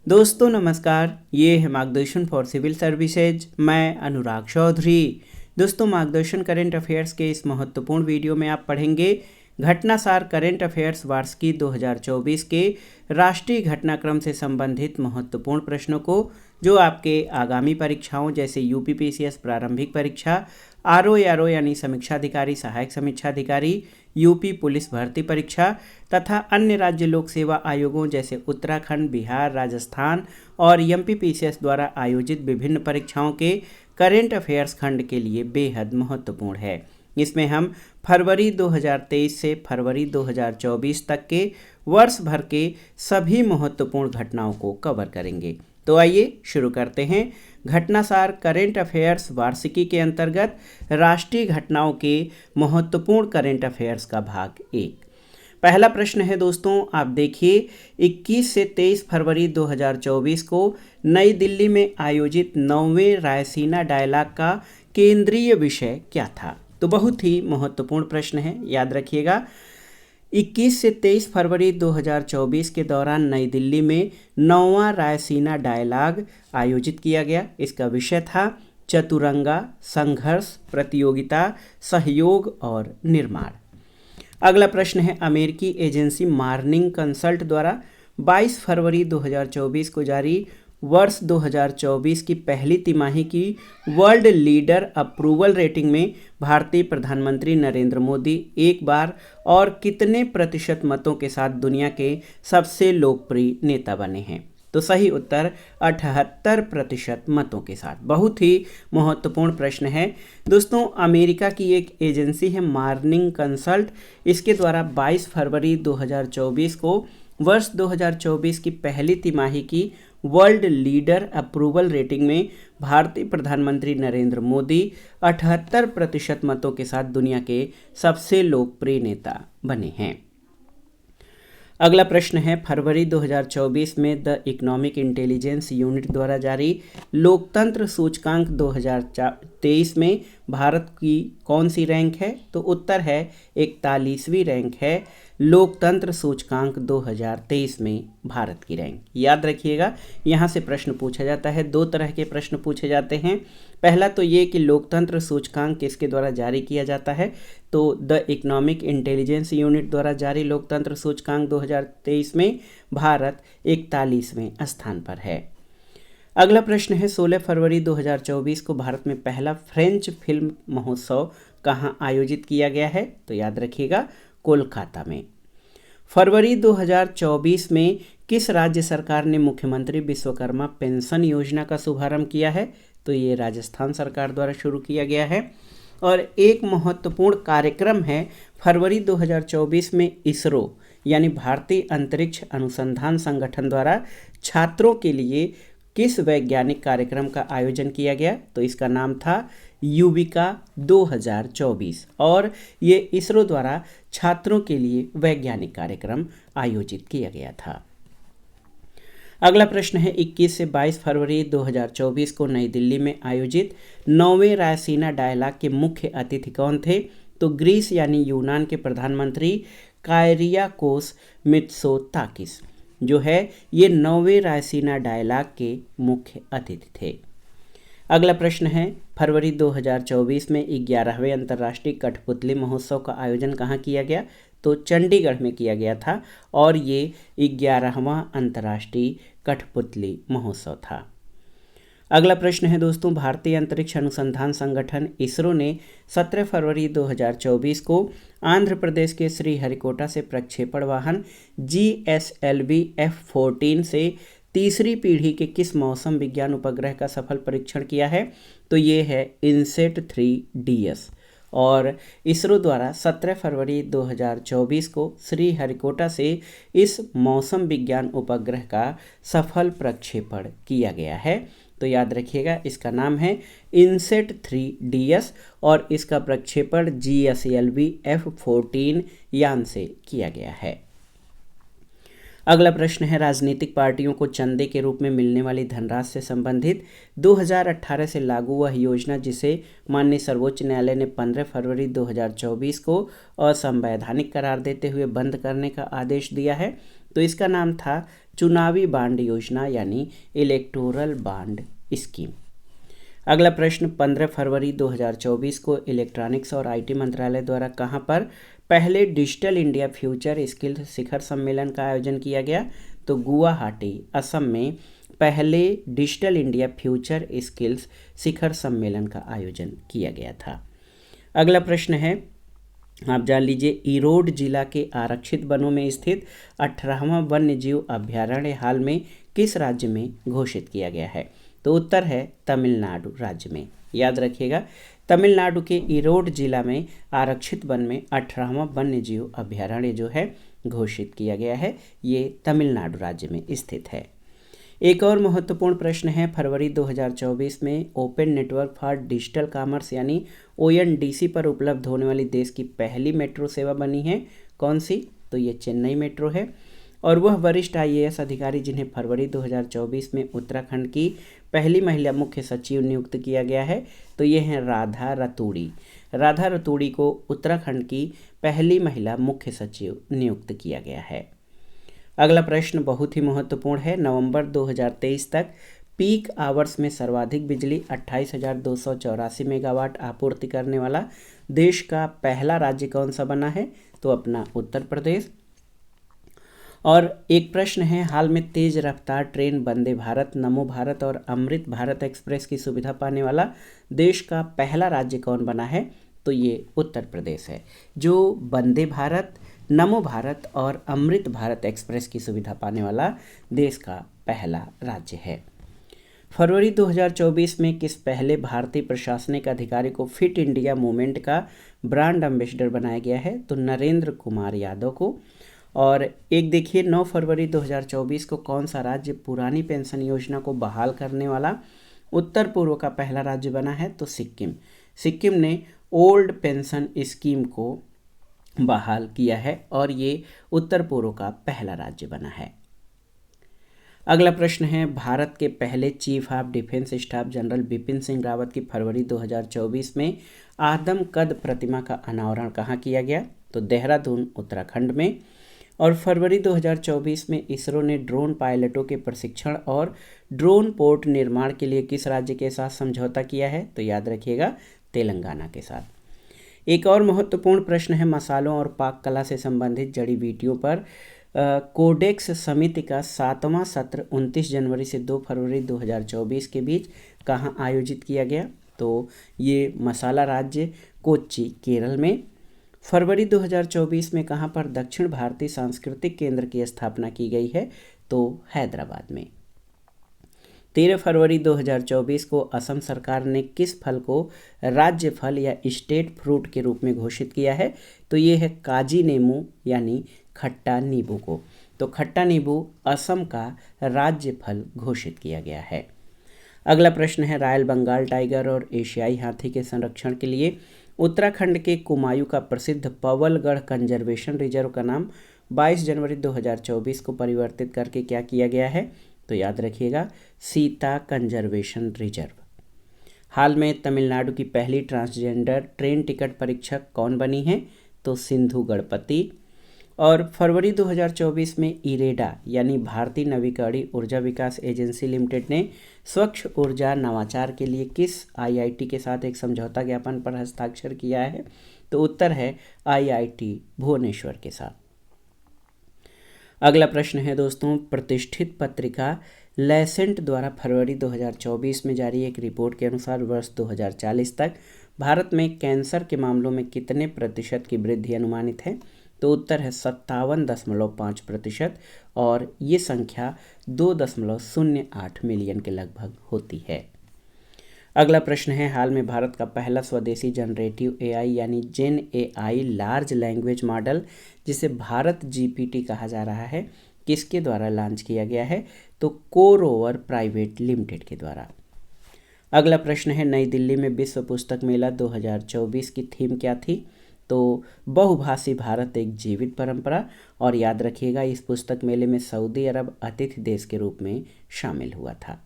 दोस्तों नमस्कार, ये है मार्गदर्शन फॉर सिविल सर्विसेज। मैं अनुराग चौधरी। दोस्तों, मार्गदर्शन करंट अफेयर्स के इस महत्वपूर्ण वीडियो में आप पढ़ेंगे घटनासार करंट अफेयर्स वार्षिकी 2024 के राष्ट्रीय घटनाक्रम से संबंधित महत्वपूर्ण प्रश्नों को, जो आपके आगामी परीक्षाओं जैसे यूपीपीसीएस प्रारंभिक परीक्षा, आरओ यानी समीक्षा अधिकारी, सहायक समीक्षा अधिकारी, यूपी पुलिस भर्ती परीक्षा तथा अन्य राज्य लोक सेवा आयोगों जैसे उत्तराखंड, बिहार, राजस्थान और एमपीपीसीएस द्वारा आयोजित विभिन्न परीक्षाओं के करेंट अफेयर्स खंड के लिए बेहद महत्वपूर्ण है। इसमें हम फरवरी 2023 से फरवरी 2024 तक के वर्ष भर के सभी महत्वपूर्ण घटनाओं को कवर करेंगे। तो आइए शुरू करते हैं घटनासार करेंट अफेयर्स वार्षिकी के अंतर्गत राष्ट्रीय घटनाओं के महत्वपूर्ण करेंट अफेयर्स का भाग 1। पहला प्रश्न है दोस्तों, आप देखिए 21 से 23 फरवरी 2024 को नई दिल्ली में आयोजित 9वें रायसीना डायलॉग का केंद्रीय विषय क्या था। तो बहुत ही महत्वपूर्ण प्रश्न है, याद रखिएगा। 21 से 23 फरवरी 2024 के दौरान नई दिल्ली में 9वां रायसीना डायलॉग आयोजित किया गया। इसका विषय था चतुरंगा, संघर्ष, प्रतियोगिता, सहयोग और निर्माण। अगला प्रश्न है, अमेरिकी एजेंसी मार्निंग कंसल्ट द्वारा 22 फरवरी 2024 को जारी वर्ष 2024 की पहली तिमाही की वर्ल्ड लीडर अप्रूवल रेटिंग में भारतीय प्रधानमंत्री नरेंद्र मोदी एक बार और कितने प्रतिशत मतों के साथ दुनिया के सबसे लोकप्रिय नेता बने हैं। तो सही उत्तर 78% मतों के साथ। बहुत ही महत्वपूर्ण प्रश्न है दोस्तों। अमेरिका की एक एजेंसी है मार्निंग कंसल्ट, इसके द्वारा 22 फरवरी 2024 को वर्ष 2024 की पहली तिमाही की वर्ल्ड लीडर अप्रूवल रेटिंग में भारतीय प्रधानमंत्री नरेंद्र मोदी 78% मतों के साथ दुनिया के सबसे लोकप्रिय नेता बने हैं। अगला प्रश्न है, फरवरी 2024 में द इकोनॉमिक इंटेलिजेंस यूनिट द्वारा जारी लोकतंत्र सूचकांक 2023 में भारत की कौन सी रैंक है। तो उत्तर है 41वीं रैंक है लोकतंत्र सूचकांक 2023 में भारत की रैंक। याद रखिएगा, यहाँ से प्रश्न पूछा जाता है, दो तरह के प्रश्न पूछे जाते हैं। पहला तो ये कि लोकतंत्र सूचकांक किसके द्वारा जारी किया जाता है। तो द इकोनॉमिक इंटेलिजेंस यूनिट द्वारा जारी लोकतंत्र सूचकांक 2023 में भारत 41वें स्थान पर है। अगला प्रश्न है, 16 फरवरी 2024 को भारत में पहला फ्रेंच फिल्म महोत्सव कहाँ आयोजित किया गया है। तो याद रखिएगा, कोलकाता में। फरवरी 2024 में किस राज्य सरकार ने मुख्यमंत्री विश्वकर्मा पेंशन योजना का शुभारंभ किया है। तो ये राजस्थान सरकार द्वारा शुरू किया गया है। और एक महत्वपूर्ण कार्यक्रम है, फरवरी 2024 में इसरो यानी भारतीय अंतरिक्ष अनुसंधान संगठन द्वारा छात्रों के लिए किस वैज्ञानिक कार्यक्रम का आयोजन किया गया। तो इसका नाम था युविका 2024 और ये इसरो द्वारा छात्रों के लिए वैज्ञानिक कार्यक्रम आयोजित किया गया था। अगला प्रश्न है, 21 से 22 फरवरी 2024 को नई दिल्ली में आयोजित 9वें रायसीना डायलॉग के मुख्य अतिथि कौन थे। तो ग्रीस यानी यूनान के प्रधानमंत्री कायरियाकोस मित्सोताकिस जो है ये 9वें रायसीना डायलॉग के मुख्य अतिथि थे। अगला प्रश्न है, फरवरी 2024 में 11वें अंतर्राष्ट्रीय कठपुतली महोत्सव का आयोजन कहाँ किया गया। तो चंडीगढ़ में किया गया था और ये 11वां अंतर्राष्ट्रीय कठपुतली महोत्सव था। अगला प्रश्न है दोस्तों, भारतीय अंतरिक्ष अनुसंधान संगठन इसरो ने 17 फरवरी 2024 को आंध्र प्रदेश के श्रीहरिकोटा से प्रक्षेपण वाहन GSLV F-14 से तीसरी पीढ़ी के किस मौसम विज्ञान उपग्रह का सफल परीक्षण किया है। तो ये है इनसेट 3DS और इसरो द्वारा 17 फरवरी 2024 को श्रीहरिकोटा से इस मौसम विज्ञान उपग्रह का सफल प्रक्षेपण किया गया है। तो याद रखिएगा, इसका नाम है इनसेट 3DS और इसका प्रक्षेपण GSLV F-14 यान से किया गया है। अगला प्रश्न है, राजनीतिक पार्टियों को चंदे के रूप में मिलने वाली धनराशि से संबंधित 2018 से लागू वह योजना जिसे माननीय सर्वोच्च न्यायालय ने 15 फरवरी 2024 को असंवैधानिक करार देते हुए बंद करने का आदेश दिया है। तो इसका नाम था चुनावी बांड योजना यानी इलेक्टोरल बांड स्कीम। अगला प्रश्न, 15 फरवरी 2024 को इलेक्ट्रॉनिक्स और आईटी मंत्रालय द्वारा कहां पर पहले डिजिटल इंडिया फ्यूचर स्किल्स शिखर सम्मेलन का आयोजन किया गया? तो गुवाहाटी, असम में पहले डिजिटल इंडिया फ्यूचर स्किल्स शिखर सम्मेलन का आयोजन किया गया था। अगला प्रश्न है, आप जान लीजिए, ईरोड जिला के आरक्षित वनों में स्थित 18वां वन्य जीव अभ्यारण्य हाल में किस राज्य में घोषित किया गया है? तो उत्तर है तमिलनाडु राज्य में। याद रखिएगा, तमिलनाडु के ईरोड जिला में आरक्षित वन में 18वां वन्य जीव अभ्यारण्य जो है घोषित किया गया है, ये तमिलनाडु राज्य में स्थित है। एक और महत्वपूर्ण प्रश्न है, फरवरी 2024 में open network for digital commerce यानी ONDC पर उपलब्ध होने वाली देश की पहली मेट्रो सेवा बनी है, कौन सी? तो ये चेन्नई मेट्रो है। और वह वरिष्ठ IAS अधिकारी जिन्हें फरवरी 2024 में उत्तराखंड की पहली महिला मुख्य सचिव नियुक्त किया गया है, तो ये हैं राधा रतूड़ी। राधा रतूड़ी को उत्तराखंड की पहली महिला मुख्य सचिव नियुक्त किया गया है। अगला प्रश्न बहुत ही महत्वपूर्ण है, नवंबर 2023 तक पीक आवर्स में सर्वाधिक बिजली 28,284 मेगावाट आपूर्ति करने वाला देश का पहला राज्य कौन सा बना है? तो अपना उत्तर प्रदेश। और एक प्रश्न है, हाल में तेज रफ्तार ट्रेन वंदे भारत, नमो भारत और अमृत भारत एक्सप्रेस की सुविधा पाने वाला देश का पहला राज्य कौन बना है? तो ये उत्तर प्रदेश है, जो वंदे भारत, नमो भारत और अमृत भारत एक्सप्रेस की सुविधा पाने वाला देश का पहला राज्य है। फरवरी 2024 में किस पहले भारतीय प्रशासनिक अधिकारी को फिट इंडिया मूवमेंट का ब्रांड एम्बेसडर बनाया गया है? तो नरेंद्र कुमार यादव को। और एक देखिए, 9 फरवरी 2024 को कौन सा राज्य पुरानी पेंशन योजना को बहाल करने वाला उत्तर पूर्व का पहला राज्य बना है? तो सिक्किम। सिक्किम ने ओल्ड पेंशन स्कीम को बहाल किया है और ये उत्तर पूर्व का पहला राज्य बना है। अगला प्रश्न है, भारत के पहले chief of defence staff general Bipin Singh Rawat की फरवरी 2024 में आदमकद प्रतिमा का अनावरण कहाँ किया गया? तो देहरादून, उत्तराखंड में। और फरवरी 2024 में इसरो ने ड्रोन पायलटों के प्रशिक्षण और ड्रोन पोर्ट निर्माण के लिए किस राज्य के साथ समझौता किया है? तो याद रखिएगा, तेलंगाना के साथ। एक और महत्वपूर्ण प्रश्न है, मसालों और पाक कला से संबंधित जड़ी बूटियों पर कोडेक्स समिति का 7वां सत्र 29 जनवरी से 2 फरवरी 2024 के बीच कहाँ आयोजित किया गया? तो ये मसाला राज्य कोच्चि, केरल में। फरवरी 2024 में कहाँ पर दक्षिण भारतीय सांस्कृतिक केंद्र की स्थापना की गई है? तो हैदराबाद में। 13 फरवरी 2024 को असम सरकार ने किस फल को राज्य फल या स्टेट फ्रूट के रूप में घोषित किया है? तो ये है काजी नींबू यानी खट्टा नींबू को। तो खट्टा नींबू असम का राज्य फल घोषित किया गया है। अगला प्रश्न है, रॉयल बंगाल टाइगर और एशियाई हाथी के संरक्षण के लिए उत्तराखंड के कुमायूं का प्रसिद्ध पवलगढ़ कंजर्वेशन रिजर्व का नाम 22 जनवरी 2024 को परिवर्तित करके क्या किया गया है? तो याद रखिएगा, सीता कंजर्वेशन रिजर्व। हाल में तमिलनाडु की पहली ट्रांसजेंडर ट्रेन टिकट परीक्षक कौन बनी है? तो सिंधु गणपति। और फरवरी 2024 में इरेडा यानी भारतीय नवीकरणीय ऊर्जा विकास एजेंसी लिमिटेड ने स्वच्छ ऊर्जा नवाचार के लिए किस IIT के साथ एक समझौता ज्ञापन पर हस्ताक्षर किया है? तो उत्तर है IIT भुवनेश्वर के साथ। अगला प्रश्न है दोस्तों, प्रतिष्ठित पत्रिका लैसेंट द्वारा फरवरी 2024 में जारी एक रिपोर्ट के अनुसार वर्ष 2040 तक भारत में कैंसर के मामलों में कितने प्रतिशत की वृद्धि अनुमानित है? तो उत्तर है 57.5% और ये संख्या 2.08 मिलियन के लगभग होती है। अगला प्रश्न है, हाल में भारत का पहला स्वदेशी जनरेटिव AI यानी जेन AI लार्ज लैंग्वेज मॉडल जिसे भारत GPT कहा जा रहा है, किसके द्वारा लॉन्च किया गया है? तो कोरोवर प्राइवेट लिमिटेड के द्वारा। अगला प्रश्न है, नई दिल्ली में विश्व पुस्तक मेला 2024 की थीम क्या थी? तो बहुभाषी भारत एक जीवित परंपरा। और याद रखिएगा, इस पुस्तक मेले में सऊदी अरब अतिथि देश के रूप में शामिल हुआ था।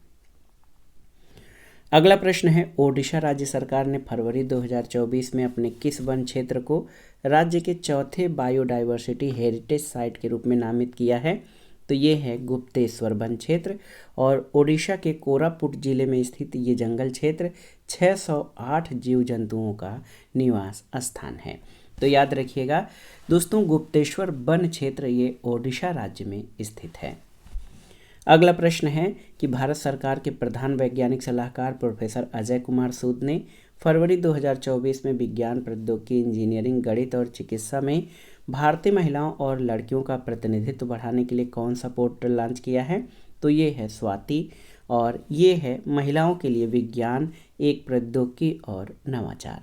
अगला प्रश्न है, ओडिशा राज्य सरकार ने फरवरी 2024 में अपने किस वन क्षेत्र को राज्य के चौथे बायोडाइवर्सिटी हेरिटेज साइट के रूप में नामित किया है? तो ये है गुप्तेश्वर वन क्षेत्र। और ओडिशा के कोरापुट जिले में स्थित ये जंगल क्षेत्र 608 जीव जंतुओं का निवास स्थान है। तो याद रखिएगा दोस्तों, गुप्तेश्वर वन क्षेत्र ये ओडिशा राज्य में स्थित है। अगला प्रश्न है कि भारत सरकार के प्रधान वैज्ञानिक सलाहकार प्रोफेसर अजय कुमार सूद ने फरवरी 2024 में विज्ञान, प्रौद्योगिकी, इंजीनियरिंग, गणित और चिकित्सा में भारतीय महिलाओं और लड़कियों का प्रतिनिधित्व बढ़ाने के लिए कौन सा पोर्टल लॉन्च किया है? तो ये है स्वाति, और ये है महिलाओं के लिए विज्ञान, एक प्रौद्योगिकी और नवाचार।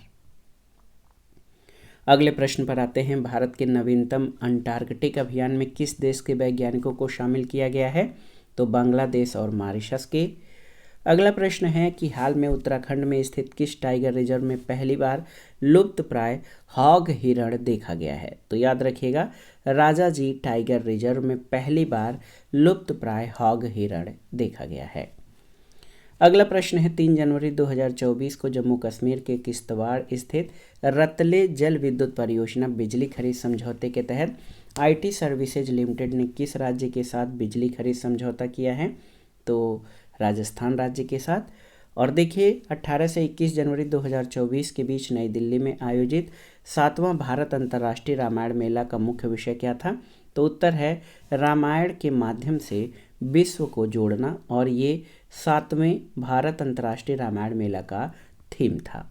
अगले प्रश्न पर आते हैं, भारत के नवीनतम अंटार्कटिक अभियान में किस देश के वैज्ञानिकों को शामिल किया गया है? तो बांग्लादेश और मॉरिशस के। अगला प्रश्न है कि हाल में उत्तराखंड में स्थित किस टाइगर रिजर्व में पहली बार लुप्त प्राय हॉग हिरण देखा गया है? तो याद रखिएगा, राजाजी टाइगर रिजर्व में पहली बार लुप्त प्राय हॉग हिरण देखा गया है। अगला प्रश्न है, 3 जनवरी 2024 को जम्मू कश्मीर के किश्तवाड़ स्थित रतले जल विद्युत परियोजना बिजली खरीद समझौते के तहत आईटी सर्विसेज लिमिटेड ने किस राज्य के साथ बिजली खरीद समझौता किया है? तो राजस्थान राज्य के साथ। और देखिए, 18 से 21 जनवरी 2024 के बीच नई दिल्ली में आयोजित 7वां भारत अंतर्राष्ट्रीय रामायण मेला का मुख्य विषय क्या था? तो उत्तर है रामायण के माध्यम से विश्व को जोड़ना, और ये 7वें भारत अंतर्राष्ट्रीय रामायण मेला का थीम था।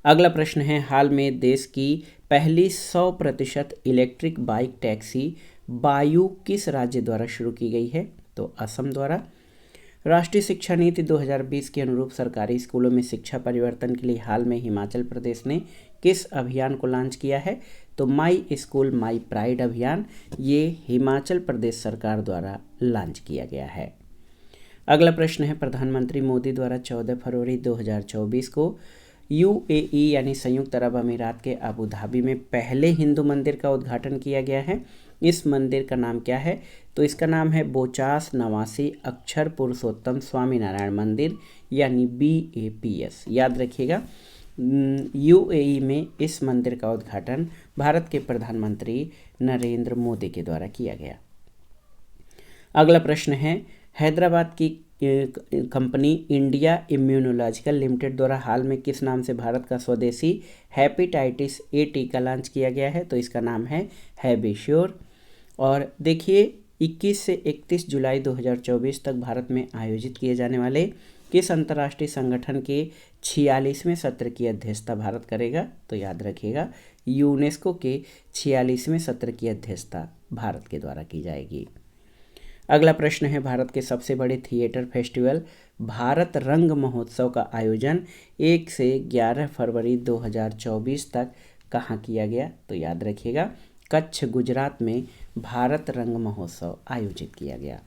अगला प्रश्न है, हाल में देश की पहली 100% इलेक्ट्रिक बाइक टैक्सी बायू किस राज्य द्वारा शुरू की गई है? तो असम द्वारा। राष्ट्रीय शिक्षा नीति 2020 के अनुरूप सरकारी स्कूलों में शिक्षा परिवर्तन के लिए हाल में हिमाचल प्रदेश ने किस अभियान को लॉन्च किया है? तो माई स्कूल माई प्राइड अभियान ये हिमाचल प्रदेश सरकार द्वारा लॉन्च किया गया है। अगला प्रश्न है, प्रधानमंत्री मोदी द्वारा 14 फरवरी 2024 को यूएई यानी संयुक्त अरब अमीरात के अबू धाबी में पहले हिंदू मंदिर का उद्घाटन किया गया है। इस मंदिर का नाम क्या है? तो इसका नाम है बोचास नवासी अक्षर पुरुषोत्तम स्वामीनारायण मंदिर यानी BAPS। याद रखिएगा, यूएई में इस मंदिर का उद्घाटन भारत के प्रधानमंत्री नरेंद्र मोदी के द्वारा किया गया। अगला प्रश्न है, हैदराबाद की कंपनी इंडिया इम्यूनोलॉजिकल लिमिटेड द्वारा हाल में किस नाम से भारत का स्वदेशी हेपेटाइटिस A टीका लॉन्च किया गया है? तो इसका नाम है हैबिश्योर। और देखिए, 21 से 31 जुलाई 2024 तक भारत में आयोजित किए जाने वाले किस अंतर्राष्ट्रीय संगठन के 46वें सत्र की अध्यक्षता भारत करेगा? तो याद रखिएगा, यूनेस्को के 46वें सत्र की अध्यक्षता भारत के द्वारा की जाएगी। अगला प्रश्न है, भारत के सबसे बड़े थिएटर फेस्टिवल भारत रंग महोत्सव का आयोजन 1 से 11 फरवरी 2024 तक कहाँ किया गया? तो याद रखिएगा, कच्छ गुजरात में भारत रंग महोत्सव आयोजित किया गया।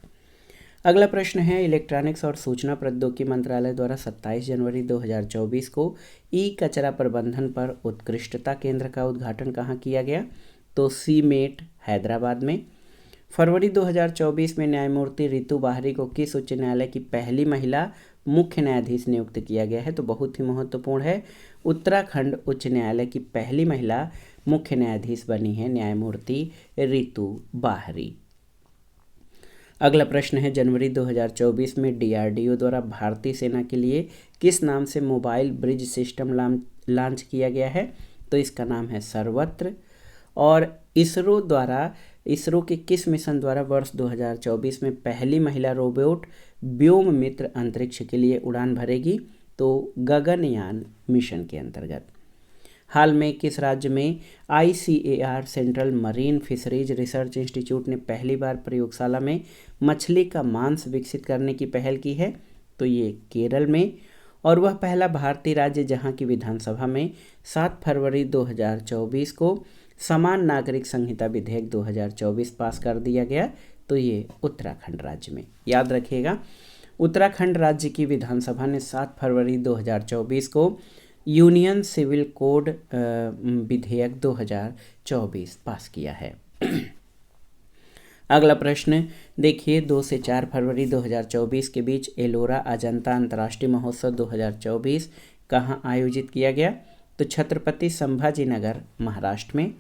अगला प्रश्न है, इलेक्ट्रॉनिक्स और सूचना प्रौद्योगिकी मंत्रालय द्वारा 27 जनवरी 2024 को ई कचरा प्रबंधन पर उत्कृष्टता केंद्र का उद्घाटन कहाँ किया गया? तो सीमेट हैदराबाद में। फरवरी 2024 में न्यायमूर्ति रितु बाहरी को किस उच्च न्यायालय की पहली महिला मुख्य न्यायाधीश नियुक्त किया गया है? तो बहुत ही महत्वपूर्ण है, उत्तराखंड उच्च न्यायालय की पहली महिला मुख्य न्यायाधीश बनी है न्यायमूर्ति रितु बाहरी। अगला प्रश्न है, जनवरी 2024 में DRDO द्वारा भारतीय सेना के लिए किस नाम से मोबाइल ब्रिज सिस्टम लॉन्च किया गया है? तो इसका नाम है सर्वत्र। और इसरो के किस मिशन द्वारा वर्ष 2024 में पहली महिला रोबोट व्योम मित्र अंतरिक्ष के लिए उड़ान भरेगी? तो गगनयान मिशन के अंतर्गत। हाल में किस राज्य में ICAR central marine fisheries research institute ने पहली बार प्रयोगशाला में मछली का मांस विकसित करने की पहल की है? तो ये केरल में। और वह पहला भारतीय राज्य जहां की विधानसभा में 7 फरवरी 2024 को समान नागरिक संहिता विधेयक 2024 पास कर दिया गया, तो ये उत्तराखंड राज्य में। याद रखिएगा, उत्तराखंड राज्य की विधानसभा ने 7 फरवरी 2024 को यूनियन सिविल कोड विधेयक 2024 पास किया है। अगला प्रश्न देखिए, 2 से 4 फरवरी 2024 के बीच एलोरा अजंता अंतर्राष्ट्रीय महोत्सव 2024 कहाँ आयोजित किया गया? तो छत्रपति संभाजी नगर, महाराष्ट्र में।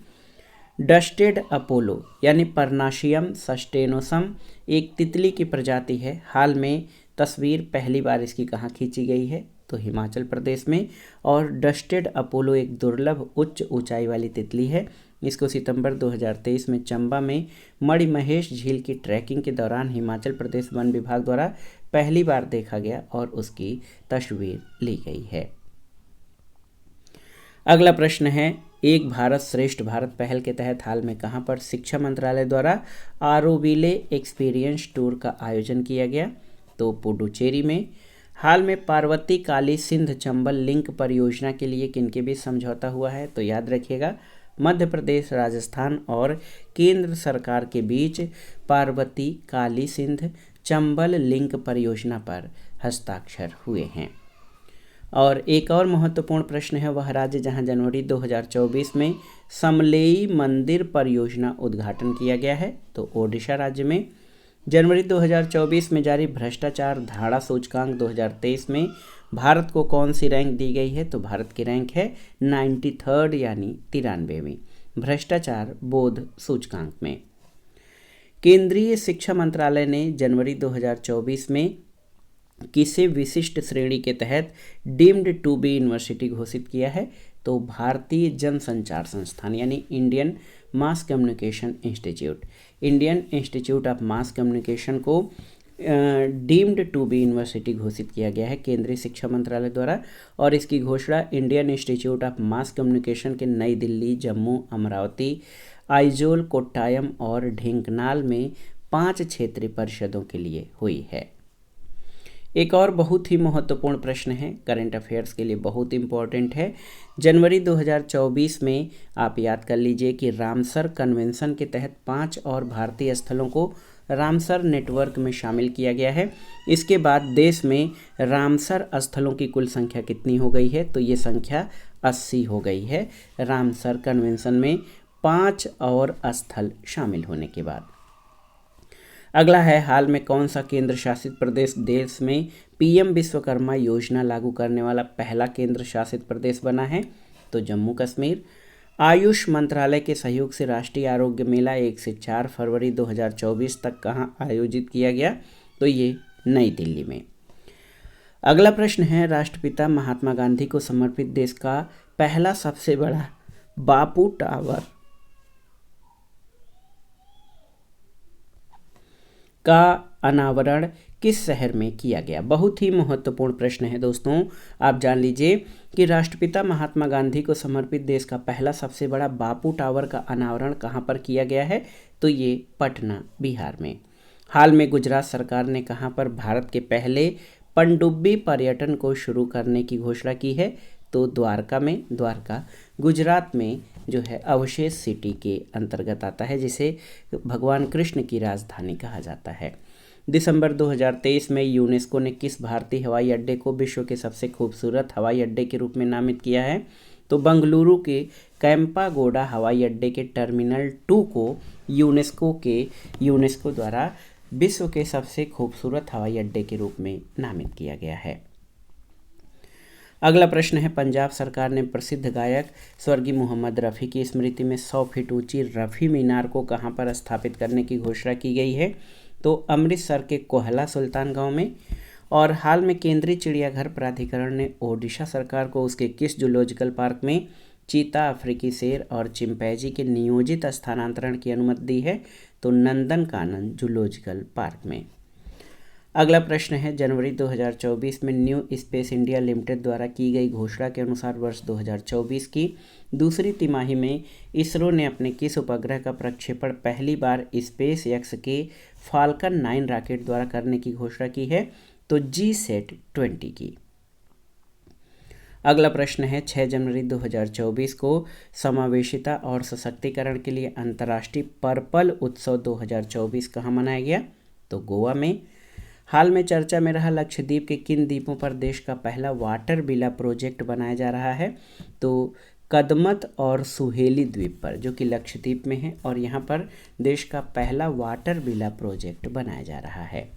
डस्टेड अपोलो यानी परनाशियम सस्टेनोसम एक तितली की प्रजाति है। हाल में तस्वीर पहली बार इसकी कहाँ खींची गई है? तो हिमाचल प्रदेश में। और डस्टेड अपोलो एक दुर्लभ उच्च ऊंचाई वाली तितली है। इसको सितंबर 2023 में चंबा में मणिमहेश झील की ट्रैकिंग के दौरान हिमाचल प्रदेश वन विभाग द्वारा पहली बार देखा गया और उसकी तस्वीर ली गई है। अगला प्रश्न है, एक भारत श्रेष्ठ भारत पहल के तहत हाल में कहाँ पर शिक्षा मंत्रालय द्वारा आरोविले एक्सपीरियंस टूर का आयोजन किया गया? तो पुडुचेरी में। हाल में पार्वती काली सिंध चंबल लिंक परियोजना के लिए किनके बीच समझौता हुआ है? तो याद रखिएगा, मध्य प्रदेश, राजस्थान और केंद्र सरकार के बीच पार्वती काली सिंध चंबल लिंक परियोजना पर हस्ताक्षर हुए हैं। और एक और महत्वपूर्ण प्रश्न है, वह राज्य जहां जनवरी 2024 में समलेई मंदिर परियोजना उद्घाटन किया गया है? तो ओडिशा राज्य में। जनवरी 2024 में जारी भ्रष्टाचार धाड़ा सूचकांक 2023 में भारत को कौन सी रैंक दी गई है? तो भारत की रैंक है 93rd यानी 93वीं भ्रष्टाचार बोध सूचकांक में। केंद्रीय शिक्षा मंत्रालय ने जनवरी 2024 में किसे विशिष्ट श्रेणी के तहत डीम्ड टू बी यूनिवर्सिटी घोषित किया है? तो भारतीय जनसंचार संस्थान यानी Indian mass communication institute, Indian institute of mass communication को डीम्ड टू बी यूनिवर्सिटी घोषित किया गया है केंद्रीय शिक्षा मंत्रालय द्वारा। और इसकी घोषणा Indian institute of mass communication के नई दिल्ली, जम्मू, अमरावती, आइजोल, कोट्टायम और ढेंकनाल में 5 क्षेत्रीय परिषदों के लिए हुई है। एक और बहुत ही महत्वपूर्ण प्रश्न है, करंट अफेयर्स के लिए बहुत इंपॉर्टेंट है। जनवरी 2024 में आप याद कर लीजिए कि रामसर कन्वेंशन के तहत 5 और भारतीय स्थलों को रामसर नेटवर्क में शामिल किया गया है। इसके बाद देश में रामसर स्थलों की कुल संख्या कितनी हो गई है? तो ये संख्या 80 हो गई है रामसर कन्वेंशन में 5 और स्थल शामिल होने के बाद। अगला है, हाल में कौन सा केंद्र शासित प्रदेश देश में पीएम विश्वकर्मा योजना लागू करने वाला पहला केंद्र शासित प्रदेश बना है? तो जम्मू कश्मीर। आयुष मंत्रालय के सहयोग से राष्ट्रीय आरोग्य मेला 1 से 4 फरवरी 2024 तक कहां आयोजित किया गया? तो ये नई दिल्ली में। अगला प्रश्न है, राष्ट्रपिता महात्मा गांधी को समर्पित देश का पहला सबसे बड़ा बापू टावर का अनावरण किस शहर में किया गया? बहुत ही महत्वपूर्ण प्रश्न है दोस्तों। आप जान लीजिए कि राष्ट्रपिता महात्मा गांधी को समर्पित देश का पहला सबसे बड़ा बापू टावर का अनावरण कहाँ पर किया गया है? तो ये पटना, बिहार में। हाल में गुजरात सरकार ने कहाँ पर भारत के पहले पनडुब्बी पर्यटन को शुरू करने की घोषणा की है? तो द्वारका में। द्वारका गुजरात में जो है अवशेष सिटी के अंतर्गत आता है, जिसे भगवान कृष्ण की राजधानी कहा जाता है। दिसंबर 2023 में यूनेस्को ने किस भारतीय हवाई अड्डे को विश्व के सबसे खूबसूरत हवाई अड्डे के रूप में नामित किया है? तो बेंगलुरु के कैंपागोडा हवाई अड्डे के टर्मिनल 2 को यूनेस्को द्वारा विश्व के सबसे खूबसूरत हवाई अड्डे के रूप में नामित किया गया है। अगला प्रश्न है, पंजाब सरकार ने प्रसिद्ध गायक स्वर्गीय मोहम्मद रफ़ी की स्मृति में 100 फीट ऊंची रफ़ी मीनार को कहां पर स्थापित करने की घोषणा की गई है? तो अमृतसर के कोहला सुल्तान गांव में। और हाल में केंद्रीय चिड़ियाघर प्राधिकरण ने ओडिशा सरकार को उसके किस जूलॉजिकल पार्क में चीता, अफ्रीकी शेर और चिंपैंजी के नियोजित स्थानांतरण की अनुमति दी है? तो नंदनकानन जूलॉजिकल पार्क में। अगला प्रश्न है, जनवरी 2024 में न्यू स्पेस इंडिया लिमिटेड द्वारा की गई घोषणा के अनुसार वर्ष 2024 की दूसरी तिमाही में इसरो ने अपने किस उपग्रह का प्रक्षेपण पहली बार स्पेस एक्स के फाल्कन 9 रॉकेट द्वारा करने की घोषणा की है? तो GSAT-20 की। अगला प्रश्न है, 6 जनवरी 2024 को समावेशिता और सशक्तिकरण के लिए अंतर्राष्ट्रीय पर्पल उत्सव 2024 कहाँ मनाया गया? तो गोवा में। हाल में चर्चा में रहा लक्षद्वीप के किन द्वीपों पर देश का पहला वाटर विला प्रोजेक्ट बनाया जा रहा है? तो कदमत और सुहेली द्वीप पर, जो कि लक्षद्वीप में है, और यहाँ पर देश का पहला वाटर विला प्रोजेक्ट बनाया जा रहा है।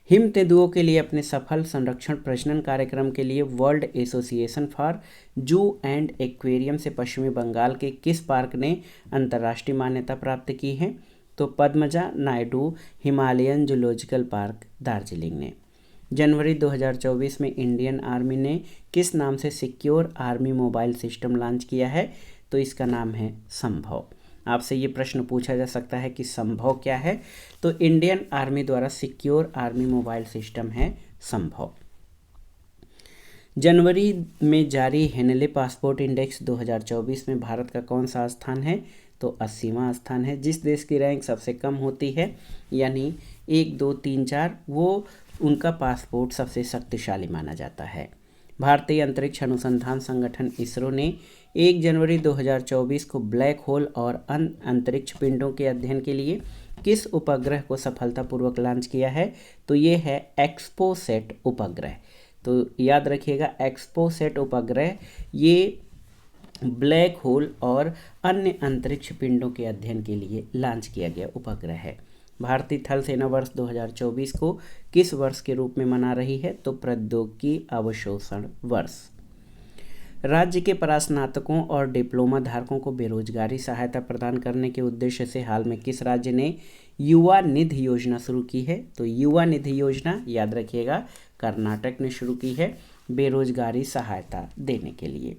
हिम तेंदुओं के लिए अपने सफल संरक्षण प्रजनन कार्यक्रम के लिए वर्ल्ड एसोसिएशन फॉर जू एंड एक्वेरियम से पश्चिमी बंगाल के किस पार्क ने अंतर्राष्ट्रीय मान्यता प्राप्त की है? तो Padmaja Naidu Himalayan zoological park, Darjeeling ने। जनवरी 2024 में इंडियन आर्मी ने किस नाम से secure army mobile system launch किया है? तो इसका नाम है संभव। आपसे ये प्रश्न पूछा जा सकता है कि संभव क्या है? तो इंडियन आर्मी द्वारा सिक्योर आर्मी मोबाइल सिस्टम है संभव। जनवरी में जारी हेनले पासपोर्ट इंडेक्स 2024 में भारत का कौन सा स्थान है? तो 80वां स्थान है। जिस देश की रैंक सबसे कम होती है, यानी 1, 2, 3, 4, वो उनका पासपोर्ट सबसे शक्तिशाली माना जाता है। भारतीय अंतरिक्ष अनुसंधान संगठन इसरो ने 1 जनवरी 2024 को ब्लैक होल और अंतरिक्ष पिंडों के अध्ययन के लिए किस उपग्रह को सफलतापूर्वक लॉन्च किया है? तो ये है एक्सपोसैट उपग्रह। तो याद रखिएगा, एक्सपोसैट उपग्रह ये ब्लैक होल और अन्य अंतरिक्ष पिंडों के अध्ययन के लिए लॉन्च किया गया उपग्रह है। भारतीय थल सेना वर्ष 2024 को किस वर्ष के रूप में मना रही है? तो प्रौद्योगिकी अवशोषण वर्ष। राज्य के परास्नातकों और डिप्लोमा धारकों को बेरोजगारी सहायता प्रदान करने के उद्देश्य से हाल में किस राज्य ने युवा निधि योजना शुरू की है? तो युवा निधि योजना याद रखिएगा कर्नाटक ने शुरू की है बेरोजगारी सहायता देने के लिए।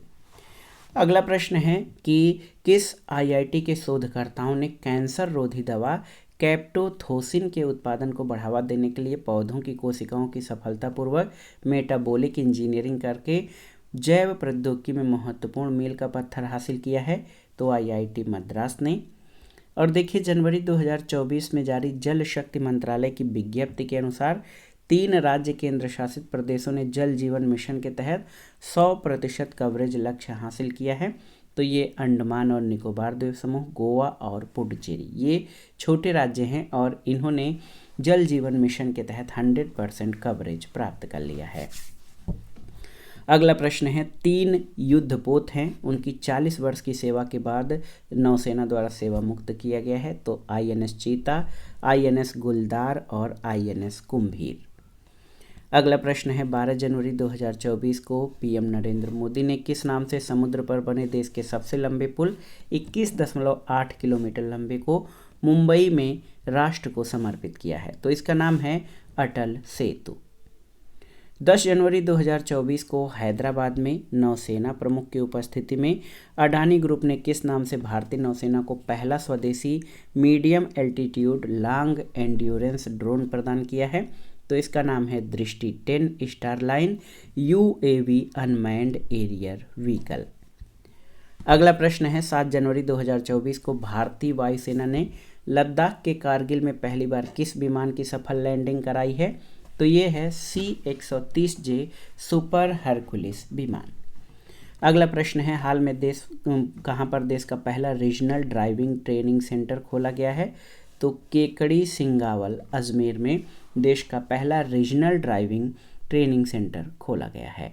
अगला प्रश्न है कि किस आईआईटी के शोधकर्ताओं ने कैंसर रोधी दवा कैप्टोथोसिन के उत्पादन को बढ़ावा देने के लिए पौधों की कोशिकाओं की सफलतापूर्वक मेटाबॉलिक इंजीनियरिंग करके जैव प्रौद्योगिकी में महत्वपूर्ण मील का पत्थर हासिल किया है? तो आईआईटी मद्रास ने। और देखिए, जनवरी 2024 में जारी जल शक्ति मंत्रालय की विज्ञप्ति के अनुसार 3 राज्य केंद्र शासित प्रदेशों ने जल जीवन मिशन के तहत 100% कवरेज लक्ष्य हासिल किया है। तो ये अंडमान और निकोबार द्वीप समूह, गोवा और पुडुचेरी, ये छोटे राज्य हैं और इन्होंने जल जीवन मिशन के तहत 100% कवरेज प्राप्त कर लिया है। अगला प्रश्न है, 3 युद्धपोत हैं, उनकी 40 वर्ष की सेवा के बाद नौसेना द्वारा सेवा मुक्त किया गया है। तो INS चीता, INS गुलदार और INS कुंभीर। अगला प्रश्न है, 12 जनवरी 2024 को PM नरेंद्र मोदी ने किस नाम से समुद्र पर बने देश के सबसे लंबे पुल 21.8 किलोमीटर लंबे को मुंबई में राष्ट्र को समर्पित किया है? तो इसका नाम है अटल सेतु। 10 जनवरी 2024 को हैदराबाद में नौसेना प्रमुख की उपस्थिति में अडानी ग्रुप ने किस नाम से भारतीय नौसेना को पहला स्वदेशी medium altitude long endurance drone प्रदान किया है? तो इसका नाम है दृष्टि 10 Starline UAV unmanned arrear vehicle. अगला प्रश्न है, 7 जनवरी 2024 को भारतीय वायुसेना ने लद्दाख के कारगिल में पहली बार किस विमान की सफल लैंडिंग कराई है? तो ये है C-130J सुपर हरकुलिस विमान। अगला प्रश्न है, हाल में कहाँ पर देश का पहला रीजनल ड्राइविंग ट्रेनिंग सेंटर खोला गया है? तो केकड़ी सिंगावल अजमेर में देश का पहला रीजनल ड्राइविंग ट्रेनिंग सेंटर खोला गया है।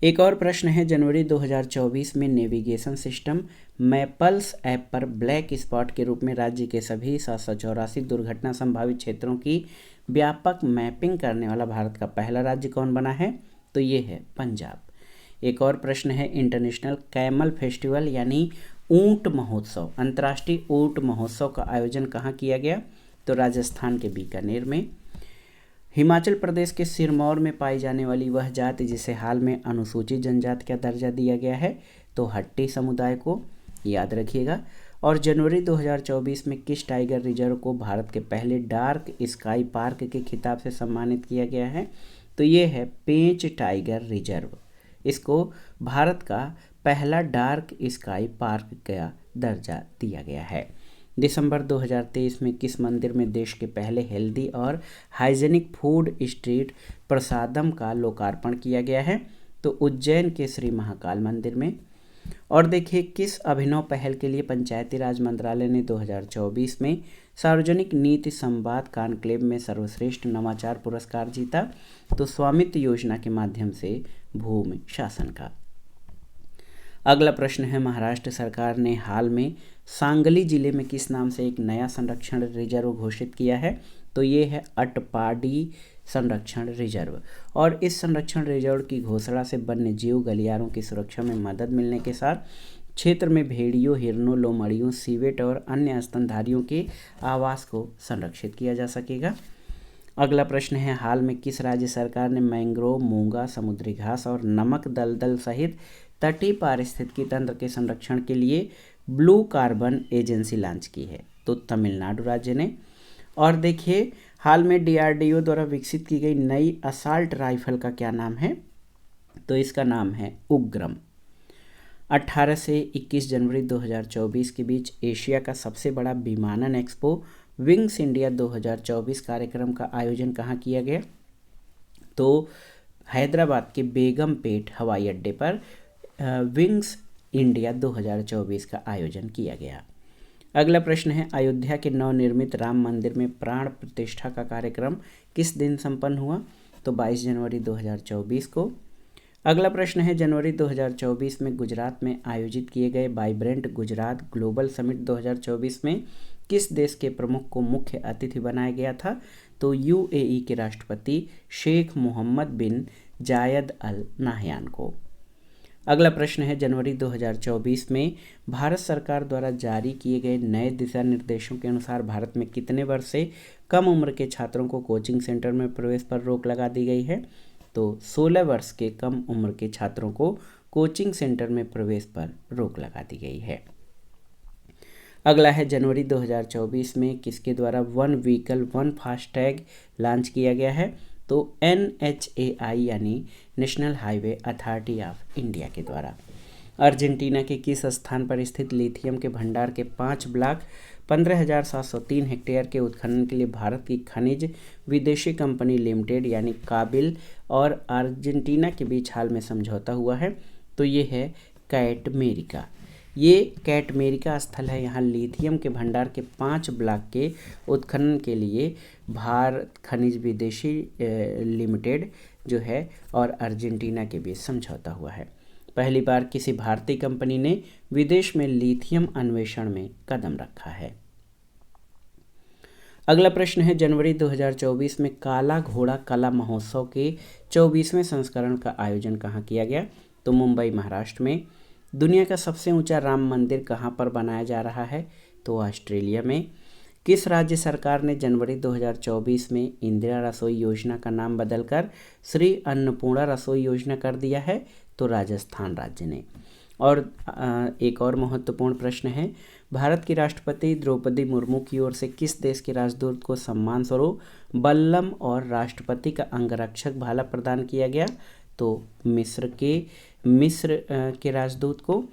एक और प्रश्न है, जनवरी 2024 में नेविगेशन सिस्टम मैपल्स ऐप पर ब्लैक स्पॉट के रूप में राज्य के सभी 784 दुर्घटना संभावित क्षेत्रों की व्यापक मैपिंग करने वाला भारत का पहला राज्य कौन बना है? तो ये है पंजाब। एक और प्रश्न है, इंटरनेशनल कैमल फेस्टिवल यानी ऊंट महोत्सव, अंतर्राष्ट्रीय ऊंट महोत्सव का आयोजन कहाँ किया गया? तो राजस्थान के बीकानेर में। हिमाचल प्रदेश के सिरमौर में पाई जाने वाली वह जाति जिसे हाल में अनुसूचित जनजाति का दर्जा दिया गया है? तो हट्टी समुदाय को, याद रखिएगा। और जनवरी 2024 में किस टाइगर रिजर्व को भारत के पहले डार्क स्काई पार्क के खिताब से सम्मानित किया गया है? तो ये है पेंच टाइगर रिजर्व। इसको भारत का पहला डार्क स्काई पार्क का दर्जा दिया गया है। दिसंबर 2023 में किस मंदिर में देश के पहले हेल्दी और हाइजेनिक फूड स्ट्रीट प्रसादम का लोकार्पण किया गया है? तो उज्जैन के श्री महाकाल मंदिर में। और देखिए, किस अभिनव पहल के लिए पंचायती राज मंत्रालय ने 2024 में सार्वजनिक नीति संवाद कॉन्क्लेव में सर्वश्रेष्ठ नवाचार पुरस्कार जीता? तो स्वामित्व योजना के माध्यम से भूमि शासन का। अगला प्रश्न है, महाराष्ट्र सरकार ने हाल में सांगली जिले में किस नाम से एक नया संरक्षण रिजर्व घोषित किया है? तो ये है अटपाडी संरक्षण रिजर्व। और इस संरक्षण रिजर्व की घोषणा से वन्य जीव गलियारों की सुरक्षा में मदद मिलने के साथ क्षेत्र में भेड़ियों, हिरणों, लोमड़ियों, सीवेट और अन्य स्तनधारियों के आवास को संरक्षित किया जा सकेगा। अगला प्रश्न है, हाल में किस राज्य सरकार ने मैंग्रोव, मूंगा, समुद्री घास और नमक दलदल सहित तटीय पारिस्थितिकी तंत्र के संरक्षण के लिए ब्लू कार्बन एजेंसी लॉन्च की है? तो तमिलनाडु राज्य ने। और देखिए, हाल में DRDO द्वारा विकसित की गई नई असाल्ट राइफल का क्या नाम है? तो इसका नाम है उग्रम। 18 से 21 जनवरी 2024 के बीच एशिया का सबसे बड़ा विमानन एक्सपो विंग्स इंडिया 2024 कार्यक्रम का आयोजन कहाँ किया गया? तो हैदराबाद के बेगमपेट हवाई अड्डे पर विंग्स इंडिया 2024 का आयोजन किया गया। अगला प्रश्न है, अयोध्या के नवनिर्मित राम मंदिर में प्राण प्रतिष्ठा का कार्यक्रम किस दिन संपन्न हुआ? तो 22 जनवरी 2024 को। अगला प्रश्न है, जनवरी 2024 में गुजरात में आयोजित किए गए वाइब्रेंट गुजरात ग्लोबल समिट 2024 में किस देश के प्रमुख को मुख्य अतिथि बनाया गया था? तो UAE के राष्ट्रपति शेख मोहम्मद बिन जायद अल नाहयान को। अगला प्रश्न है, जनवरी 2024 में भारत सरकार द्वारा जारी किए गए नए दिशा निर्देशों के अनुसार भारत में कितने वर्ष से कम उम्र के छात्रों को कोचिंग सेंटर में प्रवेश पर रोक लगा दी गई है? तो 16 वर्ष के कम उम्र के छात्रों को कोचिंग सेंटर में प्रवेश पर रोक लगा दी गई है। अगला है, जनवरी 2024 में किसके द्वारा one vehicle one FASTag launch किया गया है? तो NHAI यानी national highway authority of India के द्वारा। अर्जेंटीना के किस स्थान पर स्थित लिथियम के भंडार के 5 ब्लॉक 15,703 हेक्टेयर के उत्खनन के लिए भारत की खनिज विदेशी कंपनी लिमिटेड यानी काबिल और अर्जेंटीना के बीच हाल में समझौता हुआ है? तो ये है कैटमेरिका। ये कैटमेरिका स्थल है, यहाँ लिथियम के भंडार के 5 ब्लॉक के उत्खनन के लिए भारत खनिज विदेशी लिमिटेड जो है और अर्जेंटीना के बीच समझौता हुआ है। पहली बार किसी भारतीय कंपनी ने विदेश में लिथियम अन्वेषण में कदम रखा है। अगला प्रश्न है, जनवरी 2024 में काला घोड़ा कला महोत्सव के 24वें संस्करण का आयोजन कहाँ किया गया? तो मुंबई, महाराष्ट्र में। दुनिया का सबसे ऊंचा राम मंदिर कहाँ पर बनाया जा रहा है? तो ऑस्ट्रेलिया में। किस राज्य सरकार ने जनवरी 2024 में इंदिरा रसोई योजना का नाम बदलकर श्री अन्नपूर्णा रसोई योजना कर दिया है? तो राजस्थान राज्य ने। और एक और महत्वपूर्ण प्रश्न है, भारत की राष्ट्रपति द्रौपदी मुर्मू की ओर से किस देश के राजदूत को सम्मान स्वरूप बल्लम और राष्ट्रपति का अंगरक्षक भाला प्रदान किया गया? तो मिस्र के राजदूत को।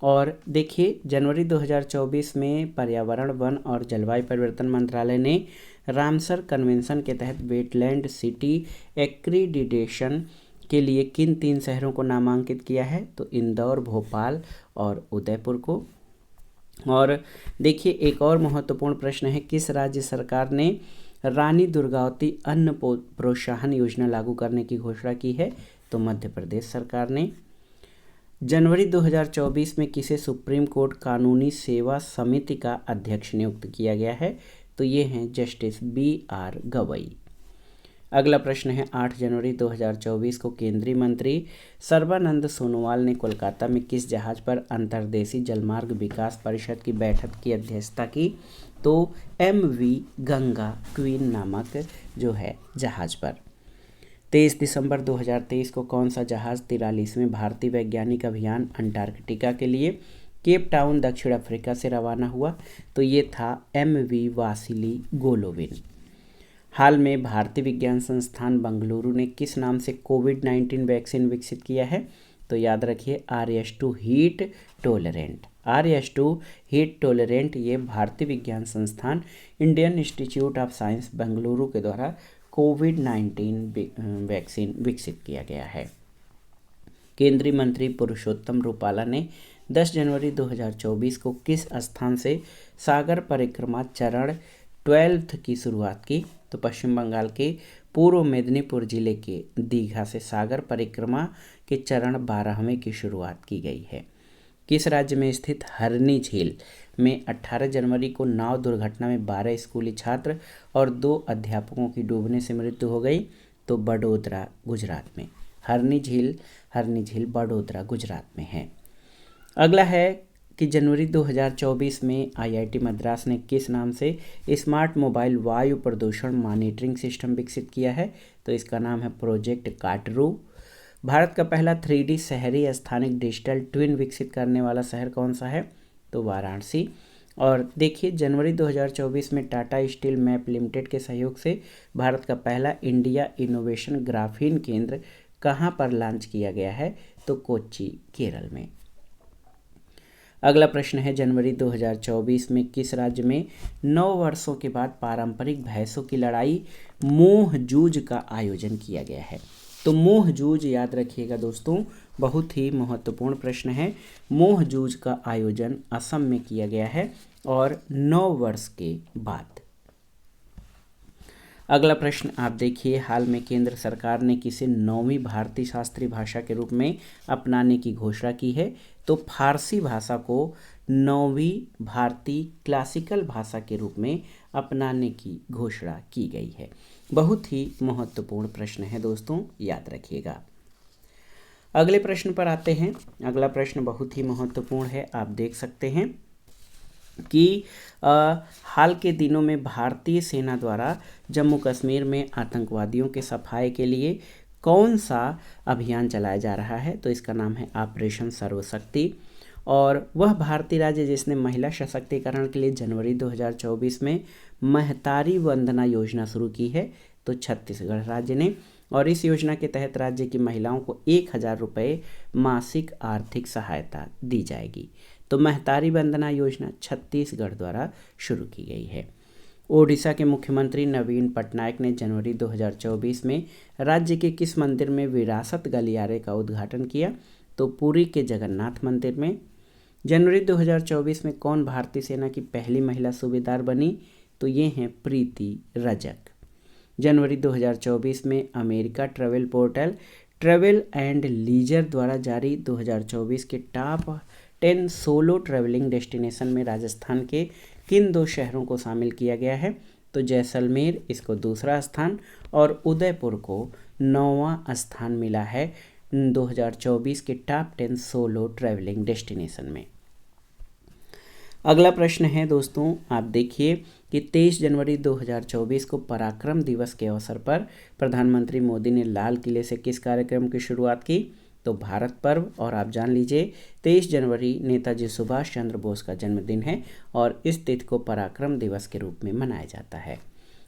और देखिए, जनवरी 2024 में पर्यावरण, वन और जलवायु परिवर्तन मंत्रालय ने रामसर कन्वेंशन के तहत वेटलैंड सिटी एक्रीडिटेशन के लिए किन 3 शहरों को नामांकित किया है? तो इंदौर, भोपाल और उदयपुर को। और देखिए, एक और महत्वपूर्ण प्रश्न है, किस राज्य सरकार ने रानी दुर्गावती अन्न प्रोत्साहन योजना लागू करने की घोषणा की है? तो मध्य प्रदेश सरकार ने। जनवरी 2024 में किसे सुप्रीम कोर्ट कानूनी सेवा समिति का अध्यक्ष नियुक्त किया गया है? तो ये हैं जस्टिस BR गवई। अगला प्रश्न है, 8 जनवरी 2024 को केंद्रीय मंत्री सर्बानंद सोनोवाल ने कोलकाता में किस जहाज पर अंतर्देशीय जलमार्ग विकास परिषद की बैठक की अध्यक्षता की? तो MV गंगा क्वीन नामक जो है जहाज पर। 23 दिसंबर 2023 को कौन सा जहाज 43वें भारतीय वैज्ञानिक अभियान अंटार्कटिका के लिए केप टाउन, दक्षिण अफ्रीका से रवाना हुआ? तो ये था MV वासिली गोलोविन। हाल में भारतीय विज्ञान संस्थान बेंगलुरु ने किस नाम से कोविड-19 वैक्सीन विकसित किया है? तो याद रखिए, RS2 heat tolerant. RS2 heat tolerant ये भारतीय विज्ञान संस्थान Indian institute of science Bengaluru के द्वारा कोविड-19 वैक्सीन विकसित किया गया है। केंद्रीय मंत्री पुरुषोत्तम रूपाला ने 10 जनवरी 2024 को किस स्थान से सागर परिक्रमा चरण 12 की शुरुआत की? तो पश्चिम बंगाल के पूर्व मेदिनीपुर जिले के दीघा से सागर परिक्रमा के चरण 12वें की शुरुआत की गई है। किस राज्य में स्थित हरनी झील में 18 जनवरी को नाव दुर्घटना में 12 स्कूली छात्र और 2 अध्यापकों की डूबने से मृत्यु हो गई? तो बड़ोदरा, गुजरात में। हरनी झील बड़ोदरा, गुजरात में है। अगला है कि जनवरी 2024 में आईआईटी मद्रास ने किस नाम से स्मार्ट मोबाइल वायु प्रदूषण मॉनिटरिंग सिस्टम विकसित किया है? तो इसका नाम है प्रोजेक्ट काटरू। भारत का पहला 3D शहरी स्थानिक डिजिटल ट्विन विकसित करने वाला शहर कौन सा है? तो वाराणसी। और देखिए, जनवरी 2024 में टाटा स्टील मैप लिमिटेड के सहयोग से भारत का पहला इंडिया इनोवेशन ग्राफीन केंद्र कहाँ पर लॉन्च किया गया है? तो कोच्चि, केरल में। अगला प्रश्न है, जनवरी 2024 में किस राज्य में 9 वर्षों के बाद पारंपरिक भैंसों की लड़ाई मोह जूझ का आयोजन किया गया है? तो मोह जूझ याद रखिएगा दोस्तों, बहुत ही महत्वपूर्ण प्रश्न है। मोह जूझ का आयोजन असम में किया गया है और 9 वर्ष के बाद। अगला प्रश्न आप देखिए, हाल में केंद्र सरकार ने किसे 9वीं भारतीय शास्त्रीय भाषा के रूप में अपनाने की घोषणा की है? तो फारसी भाषा को 9वीं भारतीय क्लासिकल भाषा के रूप में अपनाने की घोषणा की गई है। बहुत ही महत्वपूर्ण प्रश्न है दोस्तों, याद रखिएगा। अगले प्रश्न पर आते हैं। अगला प्रश्न बहुत ही महत्वपूर्ण है, आप देख सकते हैं कि हाल के दिनों में भारतीय सेना द्वारा जम्मू कश्मीर में आतंकवादियों के सफाए के लिए कौन सा अभियान चलाया जा रहा है? तो इसका नाम है ऑपरेशन सर्वशक्ति। और वह भारतीय राज्य जिसने महिला सशक्तिकरण के लिए जनवरी 2024 में महतारी वंदना योजना शुरू की है? तो छत्तीसगढ़ राज्य ने। और इस योजना के तहत राज्य की महिलाओं को 1000 रुपये मासिक आर्थिक सहायता दी जाएगी। तो महतारी वंदना योजना छत्तीसगढ़ द्वारा शुरू की गई है। ओडिशा के मुख्यमंत्री नवीन पटनायक ने जनवरी 2024 में राज्य के किस मंदिर में विरासत गलियारे का उद्घाटन किया? तो पुरी के जगन्नाथ मंदिर में। जनवरी 2024 में कौन भारतीय सेना की पहली महिला सूबेदार बनी? तो ये हैं प्रीति रजक। जनवरी 2024 में America travel portal Travel and Leisure द्वारा जारी 2024 के टॉप 10 सोलो ट्रैवलिंग डेस्टिनेशन में राजस्थान के किन 2 शहरों को शामिल किया गया है? तो जैसलमेर इसको दूसरा स्थान और उदयपुर को 9वां स्थान मिला है 2024 के टॉप 10 सोलो ट्रैवलिंग डेस्टिनेशन में। अगला प्रश्न है दोस्तों, आप देखिए कि 23 जनवरी 2024 को पराक्रम दिवस के अवसर पर प्रधानमंत्री मोदी ने लाल किले से किस कार्यक्रम की शुरुआत की? तो भारत पर्व। और आप जान लीजिए 23 जनवरी नेताजी सुभाष चंद्र बोस का जन्मदिन है और इस तिथि को पराक्रम दिवस के रूप में मनाया जाता है।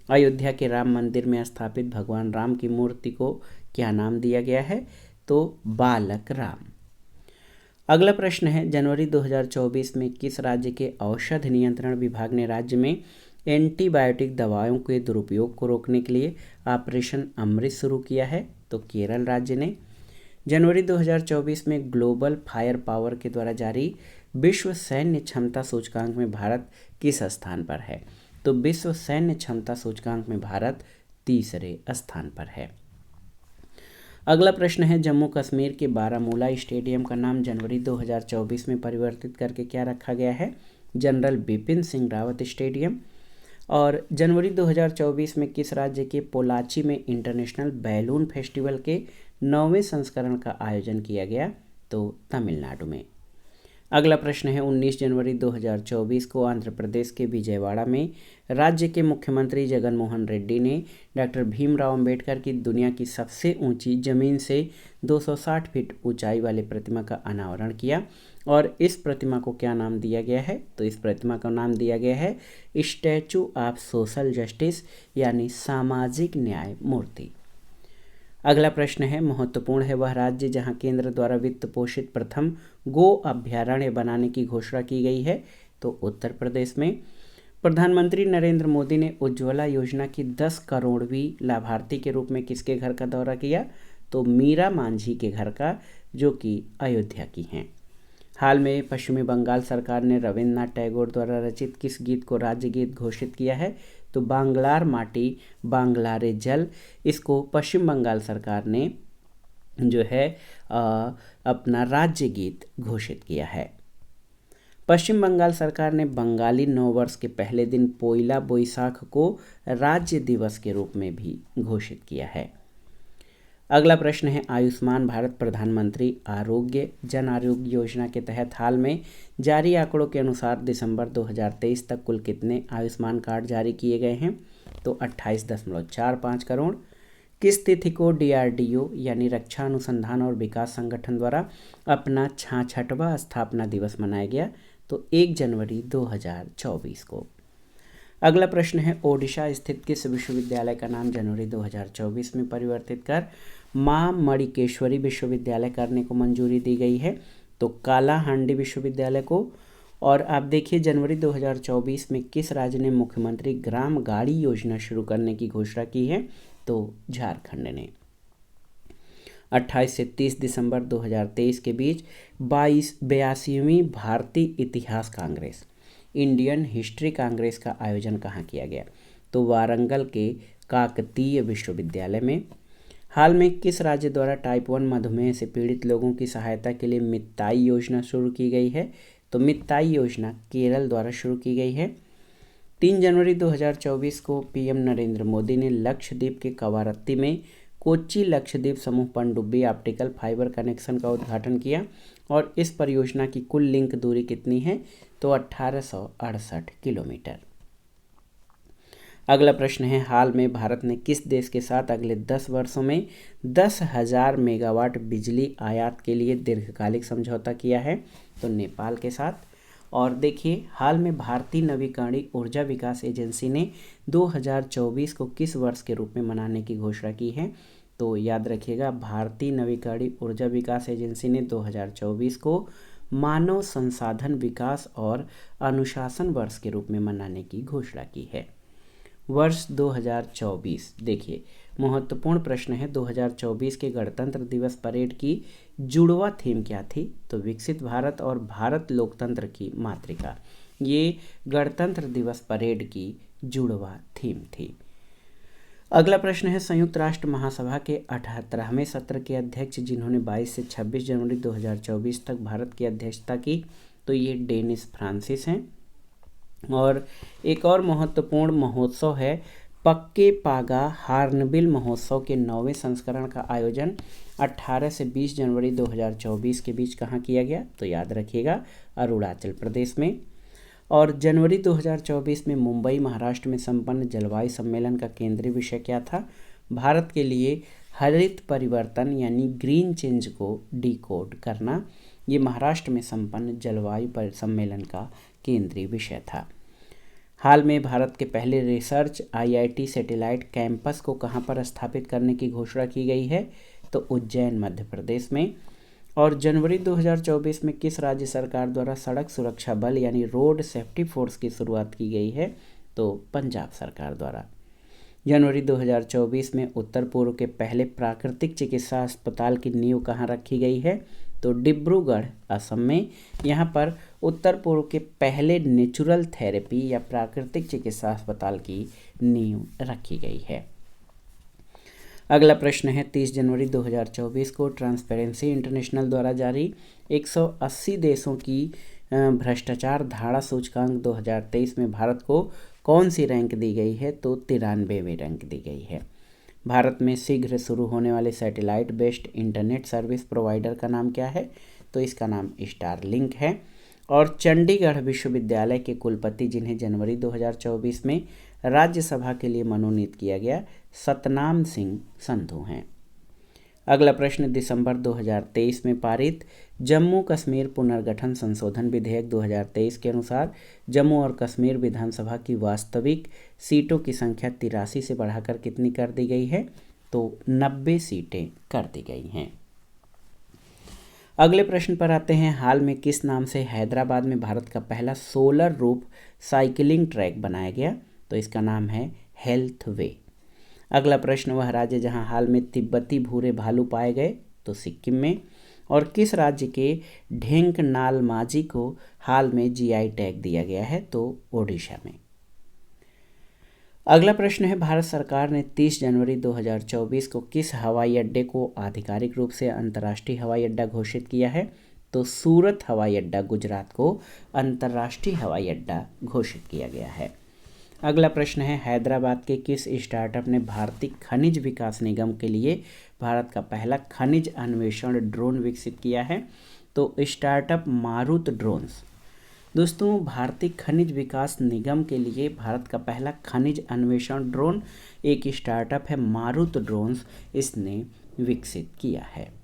अयोध्या के राम मंदिर में स्थापित भगवान राम की मूर्ति को क्या नाम दिया गया है? तो बालक राम। अगला प्रश्न है, जनवरी 2024 में किस राज्य के औषध नियंत्रण विभाग ने राज्य में एंटीबायोटिक दवाओं के दुरुपयोग को रोकने के लिए ऑपरेशन अमृत शुरू किया है? तो केरल राज्य ने। जनवरी 2024 में ग्लोबल फायर पावर के द्वारा जारी विश्व सैन्य क्षमता सूचकांक में भारत किस स्थान पर है? तो विश्व सैन्य क्षमता सूचकांक में भारत 3रे स्थान पर है। अगला प्रश्न है, जम्मू कश्मीर के बारामूला स्टेडियम का नाम जनवरी 2024 में परिवर्तित करके क्या रखा गया है? General Bipin Singh Rawat stadium. और जनवरी 2024 में किस राज्य के पोलाची में इंटरनेशनल बैलून फेस्टिवल के 9वें संस्करण का आयोजन किया गया? तो तमिलनाडु में। अगला प्रश्न है, 19 जनवरी 2024 को आंध्र प्रदेश के विजयवाड़ा में राज्य के मुख्यमंत्री जगन मोहन रेड्डी ने डॉक्टर भीमराव अंबेडकर की दुनिया की सबसे ऊंची जमीन से 260 फीट ऊंचाई वाली प्रतिमा का अनावरण किया और इस प्रतिमा को क्या नाम दिया गया है? तो इस प्रतिमा का नाम दिया गया है स्टैचू ऑफ सोशल जस्टिस, यानी सामाजिक न्याय मूर्ति। अगला प्रश्न है, महत्वपूर्ण है, वह राज्य जहां केंद्र द्वारा वित्त पोषित प्रथम गो अभ्यारण्य बनाने की घोषणा की गई है? तो उत्तर प्रदेश में। प्रधानमंत्री नरेंद्र मोदी ने उज्ज्वला योजना की 10 करोड़वीं लाभार्थी के रूप में किसके घर का दौरा किया? तो मीरा मांझी के घर का, जो कि अयोध्या की हैं। हाल में पश्चिमी बंगाल सरकार ने रविन्द्रनाथ टैगोर द्वारा रचित किस गीत को राज्य गीत घोषित किया है? तो बांग्लार माटी बांग्लारे जल, इसको पश्चिम बंगाल सरकार ने जो है अपना राज्य गीत घोषित किया है। पश्चिम बंगाल सरकार ने बंगाली नववर्ष के पहले दिन पोइला बोईसाख को राज्य दिवस के रूप में भी घोषित किया है। अगला प्रश्न है, आयुष्मान भारत प्रधानमंत्री आरोग्य जन आरोग्य योजना के तहत हाल में जारी आंकड़ों के अनुसार दिसंबर 2023 तक कुल कितने आयुष्मान कार्ड जारी किए गए हैं? तो 28.45 करोड़। किस तिथि को DRDO यानी रक्षा अनुसंधान और विकास संगठन द्वारा अपना 66वां स्थापना दिवस मनाया गया? तो 1 जनवरी 2024 को। अगला प्रश्न है, ओडिशा स्थित किस विश्वविद्यालय का नाम जनवरी 2024 में परिवर्तित कर मां मणिकेश्वरी विश्वविद्यालय करने को मंजूरी दी गई है? तो कालाहांडी विश्वविद्यालय को। और आप देखिए, जनवरी 2024 में किस राज्य ने मुख्यमंत्री ग्राम गाड़ी योजना शुरू करने की घोषणा की है? तो झारखंड ने। 28 से 30 दिसंबर 2023 के बीच 82वीं भारतीय इतिहास कांग्रेस इंडियन हिस्ट्री कांग्रेस का आयोजन कहाँ किया गया? तो वारंगल के काकतीय विश्वविद्यालय में। हाल में किस राज्य द्वारा टाइप 1 मधुमेह से पीड़ित लोगों की सहायता के लिए मित्ताई योजना शुरू की गई है? तो मित्ताई योजना केरल द्वारा शुरू की गई है। 3 जनवरी 2024 को पीएम नरेंद्र मोदी ने लक्षद्वीप के कवारत्ती में कोच्चि लक्षद्वीप समूह पनडुब्बी ऑप्टिकल फाइबर कनेक्शन का उद्घाटन किया और इस परियोजना की कुल लिंक दूरी कितनी है? तो 1868 किलोमीटर। अगला प्रश्न है, हाल में भारत ने किस देश के साथ अगले 10 वर्षों में 10,000 मेगावाट बिजली आयात के लिए दीर्घकालिक समझौता किया है? तो नेपाल के साथ। और देखिए, हाल में भारतीय नवीकरणीय ऊर्जा विकास एजेंसी ने 2024 को किस वर्ष के रूप में मनाने की घोषणा की है? तो याद रखिएगा, भारतीय नवीकरणीय ऊर्जा विकास एजेंसी ने 2024 को मानव संसाधन विकास और अनुशासन वर्ष के रूप में मनाने की घोषणा की है। वर्ष 2024, देखिए महत्वपूर्ण प्रश्न है, 2024 के गणतंत्र दिवस परेड की जुड़वा थीम क्या थी? तो विकसित भारत और भारत लोकतंत्र की मातृका, ये गणतंत्र दिवस परेड की जुड़वा थीम थी। अगला प्रश्न है, संयुक्त राष्ट्र महासभा के 78वें सत्र के अध्यक्ष जिन्होंने 22 से 26 जनवरी 2024 तक भारत की अध्यक्षता की, तो ये डेनिस फ्रांसिस हैं। और एक और महत्वपूर्ण महोत्सव है, पक्के पागा हार्नबिल महोत्सव के 9वें संस्करण का आयोजन 18 से 20 जनवरी 2024 के बीच कहाँ किया गया? तो याद रखिएगा, अरुणाचल प्रदेश में। और जनवरी 2024 में मुंबई महाराष्ट्र में संपन्न जलवायु सम्मेलन का केंद्रीय विषय क्या था? भारत के लिए हरित परिवर्तन यानी ग्रीन चेंज को डिकोड करना, ये महाराष्ट्र में संपन्न जलवायु सम्मेलन का केंद्रीय विषय था। हाल में भारत के पहले रिसर्च IIT सैटेलाइट कैंपस को कहां पर स्थापित करने की घोषणा की गई है? तो उज्जैन मध्य प्रदेश में। और जनवरी 2024 में किस राज्य सरकार द्वारा सड़क सुरक्षा बल यानी रोड सेफ्टी फोर्स की शुरुआत की गई है? तो पंजाब सरकार द्वारा। जनवरी 2024 में उत्तर पूर्व के पहले प्राकृतिक चिकित्सा अस्पताल की नींव कहाँ रखी गई है? तो डिब्रूगढ़ असम में। यहाँ पर उत्तर पूर्व के पहले नेचुरल थेरेपी या प्राकृतिक चिकित्सा अस्पताल की नींव रखी गई है। अगला प्रश्न है, 30 जनवरी 2024 को ट्रांसपेरेंसी इंटरनेशनल द्वारा जारी 180 देशों की भ्रष्टाचार धारा सूचकांक 2023 में भारत को कौन सी रैंक दी गई है? तो 93वें रैंक दी गई है। भारत में शीघ्र शुरू होने वाले satellite based internet service provider का नाम क्या है? तो इसका नाम स्टारलिंक है। और चंडीगढ़ विश्वविद्यालय के कुलपति जिन्हें जनवरी 2024 में राज्यसभा के लिए मनोनीत किया गया, सतनाम सिंह संधू हैं। अगला प्रश्न, दिसंबर 2023 में पारित जम्मू कश्मीर पुनर्गठन संशोधन विधेयक 2023 के अनुसार जम्मू और कश्मीर विधानसभा की वास्तविक सीटों की संख्या 83 से बढ़ाकर कितनी कर दी गई है? तो 90 सीटें कर दी गई हैं। अगले प्रश्न पर आते हैं, हाल में किस नाम से हैदराबाद में भारत का पहला सोलर रूफ साइकिलिंग ट्रैक बनाया गया? तो इसका नाम है हेल्थ वे। अगला प्रश्न, वह राज्य जहां हाल में तिब्बती भूरे भालू पाए गए? तो सिक्किम में। और किस राज्य के ढेंकनाल माझी को हाल में GI टैग दिया गया है? तो ओडिशा में। अगला प्रश्न है, भारत सरकार ने 30 जनवरी 2024 को किस हवाई अड्डे को आधिकारिक रूप से अंतर्राष्ट्रीय हवाई अड्डा घोषित किया है? तो सूरत हवाई अड्डा गुजरात को अंतर्राष्ट्रीय हवाई अड्डा घोषित किया गया है। अगला प्रश्न है, हैदराबाद के किस स्टार्टअप ने भारतीय खनिज विकास निगम के लिए भारत का पहला खनिज अन्वेषण ड्रोन विकसित किया है? तो स्टार्टअप मारुत ड्रोन्स। दोस्तों, भारतीय खनिज विकास निगम के लिए भारत का पहला खनिज अन्वेषण ड्रोन एक स्टार्टअप है मारुत ड्रोन्स, इसने विकसित किया है।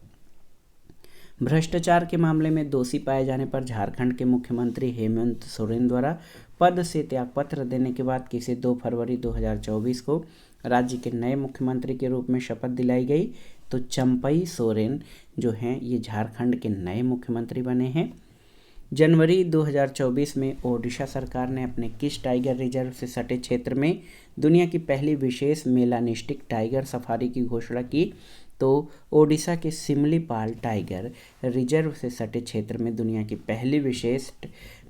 भ्रष्टाचार के मामले में दोषी पाए जाने पर झारखंड के मुख्यमंत्री हेमंत सोरेन द्वारा पद से त्यागपत्र देने के बाद किसे 2 फरवरी 2024 को राज्य के नए मुख्यमंत्री के रूप में शपथ दिलाई गई? तो चंपई सोरेन जो हैं ये झारखंड के नए मुख्यमंत्री बने हैं। जनवरी 2024 में ओडिशा सरकार ने अपने किस टाइगर रिजर्व से सटे क्षेत्र में दुनिया की पहली विशेष मेलानिस्टिक टाइगर सफारी की घोषणा की? तो ओडिशा के सिमलीपाल टाइगर रिजर्व से सटे क्षेत्र में दुनिया की पहली विशेष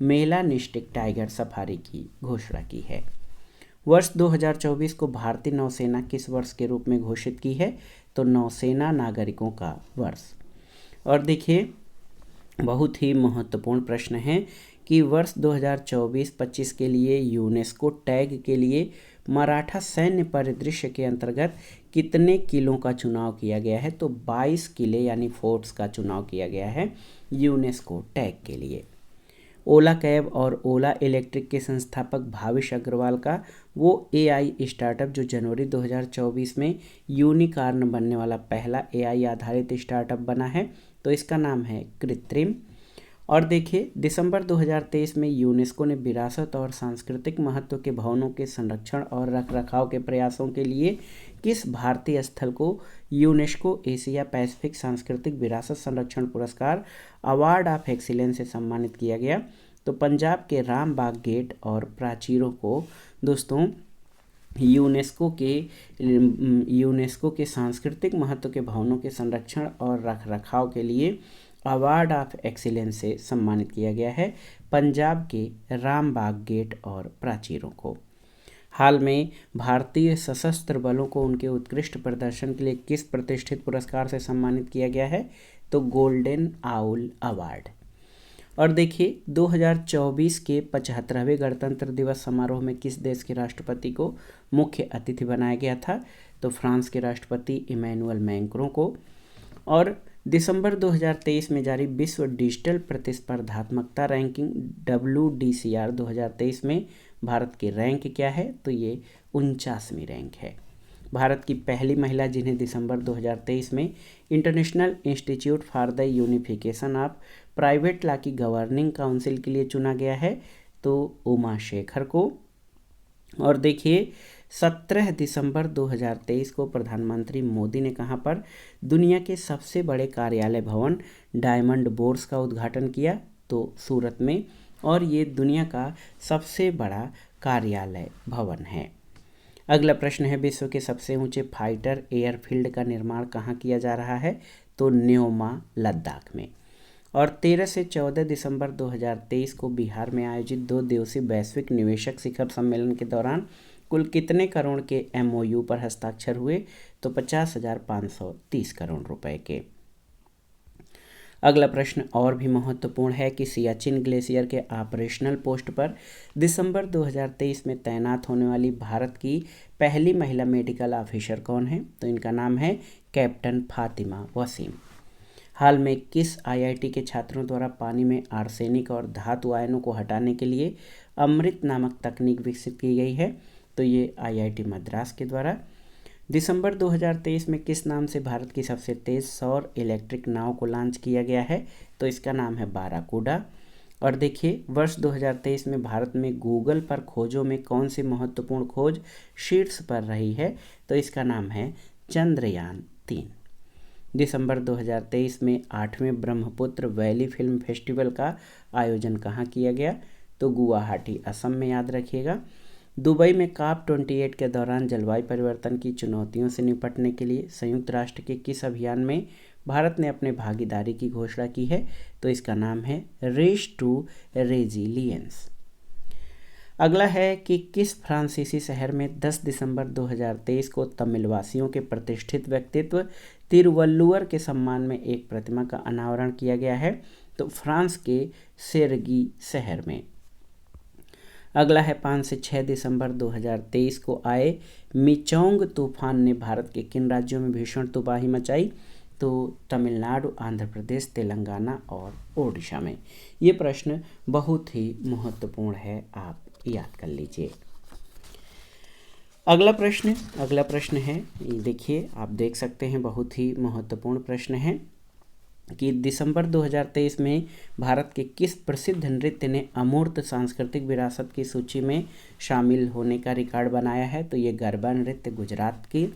मेलानिस्टिक टाइगर सफारी की घोषणा की है। वर्ष 2024 को भारतीय नौसेना किस वर्ष के रूप में घोषित की है? तो नौसेना नागरिकों का वर्ष। और देखिए, बहुत ही महत्वपूर्ण प्रश्न है कि वर्ष 2024-25 के लिए यूनेस्को टैग के लिए मराठा सैन्य परिदृश्य के अंतर्गत कितने किलों का चुनाव किया गया है? तो 22 किले यानी फोर्ट्स का चुनाव किया गया है यूनेस्को टैग के लिए। ओला कैब और ओला इलेक्ट्रिक के संस्थापक भाविश अग्रवाल का वो एआई स्टार्टअप जो जनवरी 2024 में यूनिकॉर्न बनने वाला पहला एआई आधारित स्टार्टअप बना है, तो इसका नाम है कृत्रिम। और देखिए, दिसंबर 2023 में यूनेस्को ने विरासत और सांस्कृतिक महत्व के भवनों के संरक्षण और रखरखाव के प्रयासों के लिए किस भारतीय स्थल को यूनेस्को एशिया पैसिफिक सांस्कृतिक विरासत संरक्षण पुरस्कार अवार्ड ऑफ एक्सीलेंस से सम्मानित किया गया? तो पंजाब के रामबाग गेट और प्राचीरों को दोस्तों यूनेस्को के सांस्कृतिक महत्व के भवनों के संरक्षण और रखरखाव के लिए अवार्ड ऑफ एक्सीलेंस से सम्मानित किया गया है, पंजाब के रामबाग गेट और प्राचीरों को। हाल में भारतीय सशस्त्र बलों को उनके उत्कृष्ट प्रदर्शन के लिए किस प्रतिष्ठित पुरस्कार से सम्मानित किया गया है? तो गोल्डन आउल अवार्ड। और देखिए, 2024 के 75वें गणतंत्र दिवस समारोह में किस देश के राष्ट्रपति को मुख्य अतिथि बनाया गया था? तो फ्रांस के राष्ट्रपति इमैनुअल मैक्रों को। और दिसंबर 2023 में जारी विश्व डिजिटल प्रतिस्पर्धात्मकता रैंकिंग WDCR 2023 में भारत की रैंक क्या है? तो ये 49वीं रैंक है। भारत की पहली महिला जिन्हें दिसंबर 2023 में international institute for the unification of private law की गवर्निंग काउंसिल के लिए चुना गया है, तो उमा शेखर को। और देखिए, 17 दिसंबर 2023 को प्रधानमंत्री मोदी ने कहाँ पर दुनिया के सबसे बड़े कार्यालय भवन डायमंड बोर्स का उद्घाटन किया? तो सूरत में। और ये दुनिया का सबसे बड़ा कार्यालय भवन है। अगला प्रश्न है, विश्व के सबसे ऊंचे फाइटर एयरफील्ड का निर्माण कहाँ किया जा रहा है? तो न्योमा लद्दाख में। और 13 से 14 दिसंबर 2023 को बिहार में आयोजित 2 दिवसीय वैश्विक निवेशक शिखर सम्मेलन के दौरान कुल कितने करोड़ के MOU पर हस्ताक्षर हुए? तो 50,530 करोड़ रुपए के। अगला प्रश्न और भी महत्वपूर्ण है कि सियाचिन ग्लेशियर के ऑपरेशनल पोस्ट पर दिसंबर 2023 में तैनात होने वाली भारत की पहली महिला मेडिकल ऑफिसर कौन है? तो इनका नाम है कैप्टन फातिमा वसीम। हाल में किस IIT के छात्रों द्वारा पानी में आर्सेनिक और धातु आयनों को हटाने के लिए अमृत नामक तकनीक विकसित की गई है? तो ये IIT मद्रास के द्वारा। दिसंबर 2023 में किस नाम से भारत की सबसे तेज़ सौर इलेक्ट्रिक नाव को लॉन्च किया गया है? तो इसका नाम है बाराकूडा। और देखिए, वर्ष 2023 में भारत में गूगल पर खोजों में कौन सी महत्वपूर्ण खोज शीर्ष पर रही है? तो इसका नाम है चंद्रयान 3। दिसंबर 2023 में 8वें ब्रह्मपुत्र वैली फिल्म फेस्टिवल का आयोजन कहाँ किया गया? तो गुवाहाटी असम में, याद रखिएगा। दुबई में COP28 के दौरान जलवायु परिवर्तन की चुनौतियों से निपटने के लिए संयुक्त राष्ट्र के किस अभियान में भारत ने अपने भागीदारी की घोषणा की है? तो इसका नाम है रेस टू रेजिलियंस। अगला है कि किस फ्रांसीसी शहर में 10 दिसंबर 2023 को तमिलवासियों के प्रतिष्ठित व्यक्तित्व तिरुवल्लुवर के सम्मान में एक प्रतिमा का अनावरण किया गया है? तो फ्रांस के सेरगी शहर में। अगला है 5 से 6 दिसंबर 2023 को आए मिचोंग तूफान ने भारत के किन राज्यों में भीषण तबाही मचाई? तो तमिलनाडु, आंध्र प्रदेश, तेलंगाना और ओडिशा में। ये प्रश्न बहुत ही महत्वपूर्ण है, आप याद कर लीजिए। अगला प्रश्न है, ये देखिए, आप देख सकते हैं, बहुत ही महत्वपूर्ण प्रश्न है कि दिसंबर 2023 में भारत के किस प्रसिद्ध नृत्य ने अमूर्त सांस्कृतिक विरासत की सूची में शामिल होने का रिकॉर्ड बनाया है? तो ये गरबा नृत्य गुजरात की।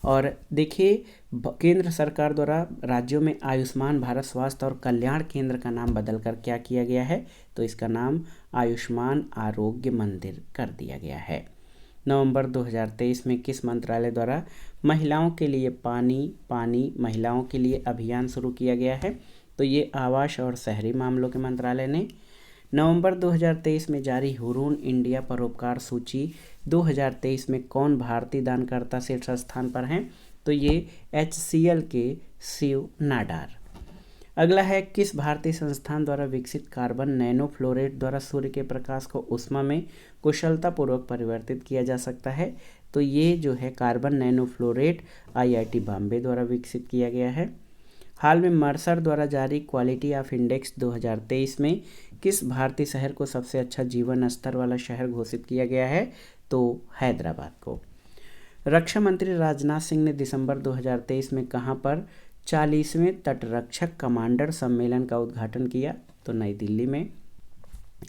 और देखिए, केंद्र सरकार द्वारा राज्यों में आयुष्मान भारत स्वास्थ्य और कल्याण केंद्र का नाम बदलकर क्या किया गया है? तो इसका नाम आयुष्मान आरोग्य मंदिर कर दिया गया है। नवंबर 2023 में किस मंत्रालय द्वारा महिलाओं के लिए पानी महिलाओं के लिए अभियान शुरू किया गया है? तो ये आवास और शहरी मामलों के मंत्रालय ने। नवंबर 2023 में जारी हुरून इंडिया परोपकार सूची 2023 में कौन भारतीय दानकर्ता शीर्ष स्थान पर हैं? तो ये HCL के शिव नाडार। अगला है, किस भारतीय संस्थान द्वारा विकसित कार्बन नैनो फ्लोरेट द्वारा सूर्य के प्रकाश को ऊष्मा में कुशलतापूर्वक परिवर्तित किया जा सकता है? तो ये जो है carbon nano floret IIT Bombay द्वारा विकसित किया गया है। हाल में मर्सर द्वारा जारी क्वालिटी ऑफ इंडेक्स 2023 में किस भारतीय शहर को सबसे अच्छा जीवन स्तर वाला शहर घोषित किया गया है? तो हैदराबाद को। रक्षा मंत्री राजनाथ सिंह ने दिसंबर 2023 में कहां पर 40वें तटरक्षक कमांडर सम्मेलन का उद्घाटन किया? तो नई दिल्ली में।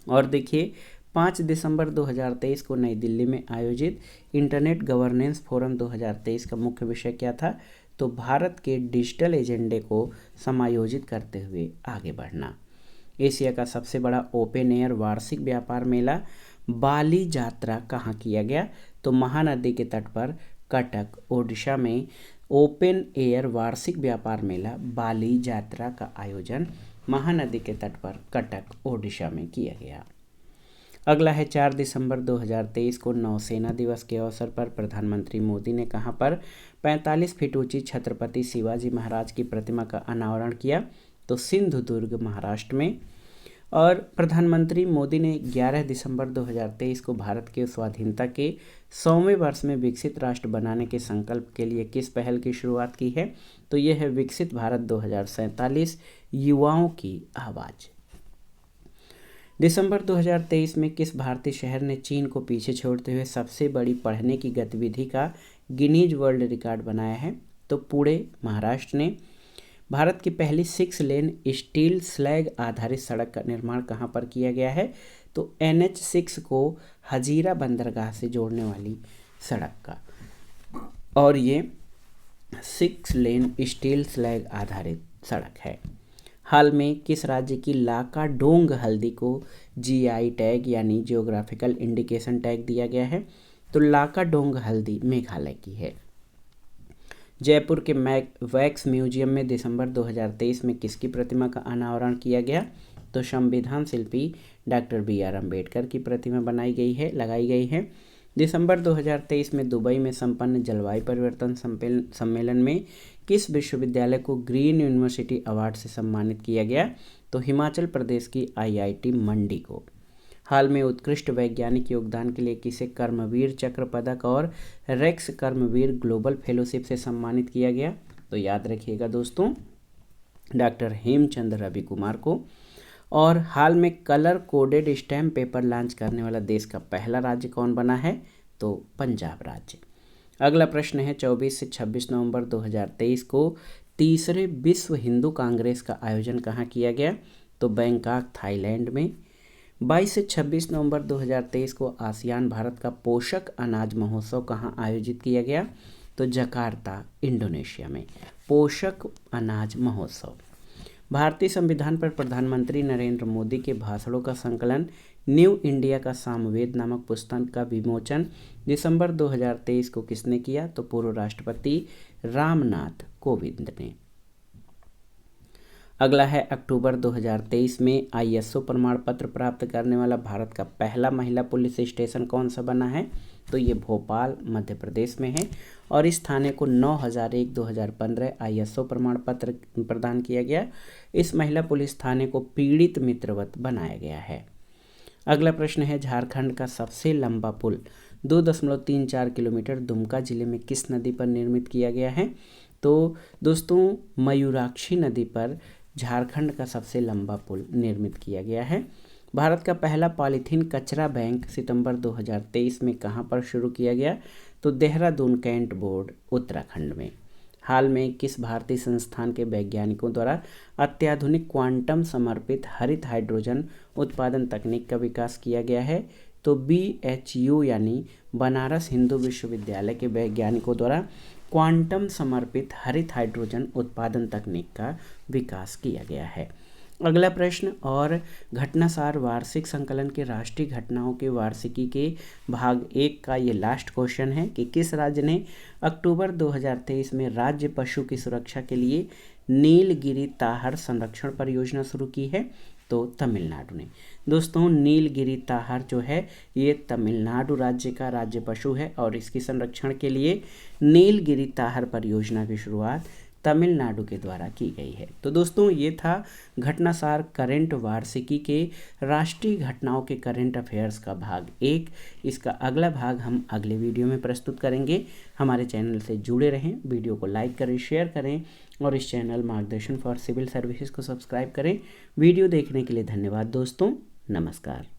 और देखिए, 5 दिसंबर 2023 को नई दिल्ली में आयोजित इंटरनेट गवर्नेंस फोरम 2023 का मुख्य विषय क्या था? तो भारत के डिजिटल एजेंडे को समायोजित करते हुए आगे बढ़ना। एशिया का सबसे बड़ा ओपन एयर वार्षिक व्यापार मेला बाली यात्रा कहाँ किया गया? तो महानदी के तट पर कटक, ओडिशा में ओपन एयर वार्षिक व्यापार मेला बाली यात्रा का आयोजन महानदी के तट पर कटक, ओडिशा में किया गया। अगला है, 4 दिसंबर 2023 को नौसेना दिवस के अवसर पर प्रधानमंत्री मोदी ने कहां पर 45 फीट ऊंची छत्रपति शिवाजी महाराज की प्रतिमा का अनावरण किया? तो सिंधुदुर्ग, महाराष्ट्र में। और प्रधानमंत्री मोदी ने 11 दिसंबर 2023 को भारत के स्वाधीनता के 100वें वर्ष में विकसित राष्ट्र बनाने के संकल्प के लिए किस पहल की शुरुआत की है? तो यह है विकसित भारत 2047 युवाओं की आवाज़। दिसंबर 2023 में किस भारतीय शहर ने चीन को पीछे छोड़ते हुए सबसे बड़ी पढ़ने की गतिविधि का गिनीज वर्ल्ड रिकॉर्ड बनाया है? तो पुणे, महाराष्ट्र ने। भारत की पहली 6 लेन स्टील स्लैग आधारित सड़क का निर्माण कहाँ पर किया गया है? तो NH6 को हजीरा बंदरगाह से जोड़ने वाली सड़क का। और ये 6 लेन स्टील स्लैग आधारित सड़क है। हाल में किस राज्य की लाकाडोंग हल्दी को GI टैग यानी जियोग्राफिकल इंडिकेशन टैग दिया गया है? तो लाकाडोंग हल्दी मेघालय की है। जयपुर के वैक्स म्यूजियम में दिसंबर 2023 में किसकी प्रतिमा का अनावरण किया गया? तो संविधान शिल्पी डॉक्टर BR अम्बेडकर की प्रतिमा लगाई गई है। दिसंबर 2023 में दुबई में संपन्न जलवायु परिवर्तन सम्मेलन में किस विश्वविद्यालय को ग्रीन यूनिवर्सिटी अवार्ड से सम्मानित किया गया? तो हिमाचल प्रदेश की IIT मंडी को। हाल में उत्कृष्ट वैज्ञानिक योगदान के लिए किसे कर्मवीर चक्र पदक और रेक्स कर्मवीर ग्लोबल फेलोशिप से सम्मानित किया गया? तो याद रखिएगा दोस्तों, डॉक्टर हेमचंद रवि कुमार को। और हाल में colour coded stamp paper launch करने वाला देश का पहला राज्य कौन बना है? तो पंजाब राज्य। अगला प्रश्न है, 24 से 26 नवंबर 2023 को तीसरे विश्व हिंदू कांग्रेस का आयोजन कहाँ किया गया? तो बैंकॉक, थाईलैंड में। 22 से 26 नवंबर 2023 को आसियान भारत का पोषक अनाज महोत्सव कहाँ आयोजित किया गया? तो जकार्ता, इंडोनेशिया में पोषक अनाज महोत्सव। भारतीय संविधान पर प्रधानमंत्री नरेंद्र मोदी के भाषणों का संकलन न्यू इंडिया का सामवेद नामक पुस्तक का विमोचन दिसंबर 2023 को किसने किया? तो पूर्व राष्ट्रपति रामनाथ कोविंद ने। अगला है, अक्टूबर 2023 में ISO प्रमाण पत्र प्राप्त करने वाला भारत का पहला महिला पुलिस स्टेशन कौन सा बना है? तो ये भोपाल, मध्य प्रदेश में है। और इस थाने को 9001/2015 ISO प्रमाण पत्र प्रदान किया गया। इस महिला पुलिस थाने को पीड़ित मित्रवत बनाया गया है। अगला प्रश्न है, झारखंड का सबसे लंबा पुल 2.34 किलोमीटर दुमका जिले में किस नदी पर निर्मित किया गया है? तो दोस्तों मयूराक्षी नदी पर झारखंड का सबसे लंबा पुल निर्मित किया गया है। भारत का पहला पॉलीथीन कचरा बैंक सितंबर 2023 में कहां पर शुरू किया गया? तो देहरादून कैंट बोर्ड उत्तराखंड में। हाल में किस भारतीय संस्थान के वैज्ञानिकों द्वारा अत्याधुनिक क्वांटम समर्पित हरित हाइड्रोजन उत्पादन तकनीक का विकास किया गया है? तो BHU यानी बनारस हिंदू विश्वविद्यालय के वैज्ञानिकों द्वारा क्वांटम समर्पित हरित हाइड्रोजन उत्पादन तकनीक का विकास किया गया है। अगला प्रश्न, और घटनासार वार्षिक संकलन के राष्ट्रीय घटनाओं के वार्षिकी के भाग 1 का ये लास्ट क्वेश्चन है कि किस राज्य ने अक्टूबर 2023 में राज्य पशु की सुरक्षा के लिए नीलगिरी ताहर संरक्षण परियोजना शुरू की है? तो तमिलनाडु ने। दोस्तों नीलगिरी ताहर जो है ये तमिलनाडु राज्य का राज्य पशु है और इसकी संरक्षण के लिए नीलगिरी ताहर परियोजना की शुरुआत तमिलनाडु के द्वारा की गई है। तो दोस्तों ये था घटनासार करंट वार्षिकी के राष्ट्रीय घटनाओं के करंट अफेयर्स का भाग 1। इसका अगला भाग हम अगले वीडियो में प्रस्तुत करेंगे। हमारे चैनल से जुड़े रहें, वीडियो को लाइक करें, शेयर करें और इस चैनल मार्गदर्शन फॉर सिविल सर्विसेज को सब्सक्राइब करें। वीडियो देखने के लिए धन्यवाद दोस्तों, नमस्कार।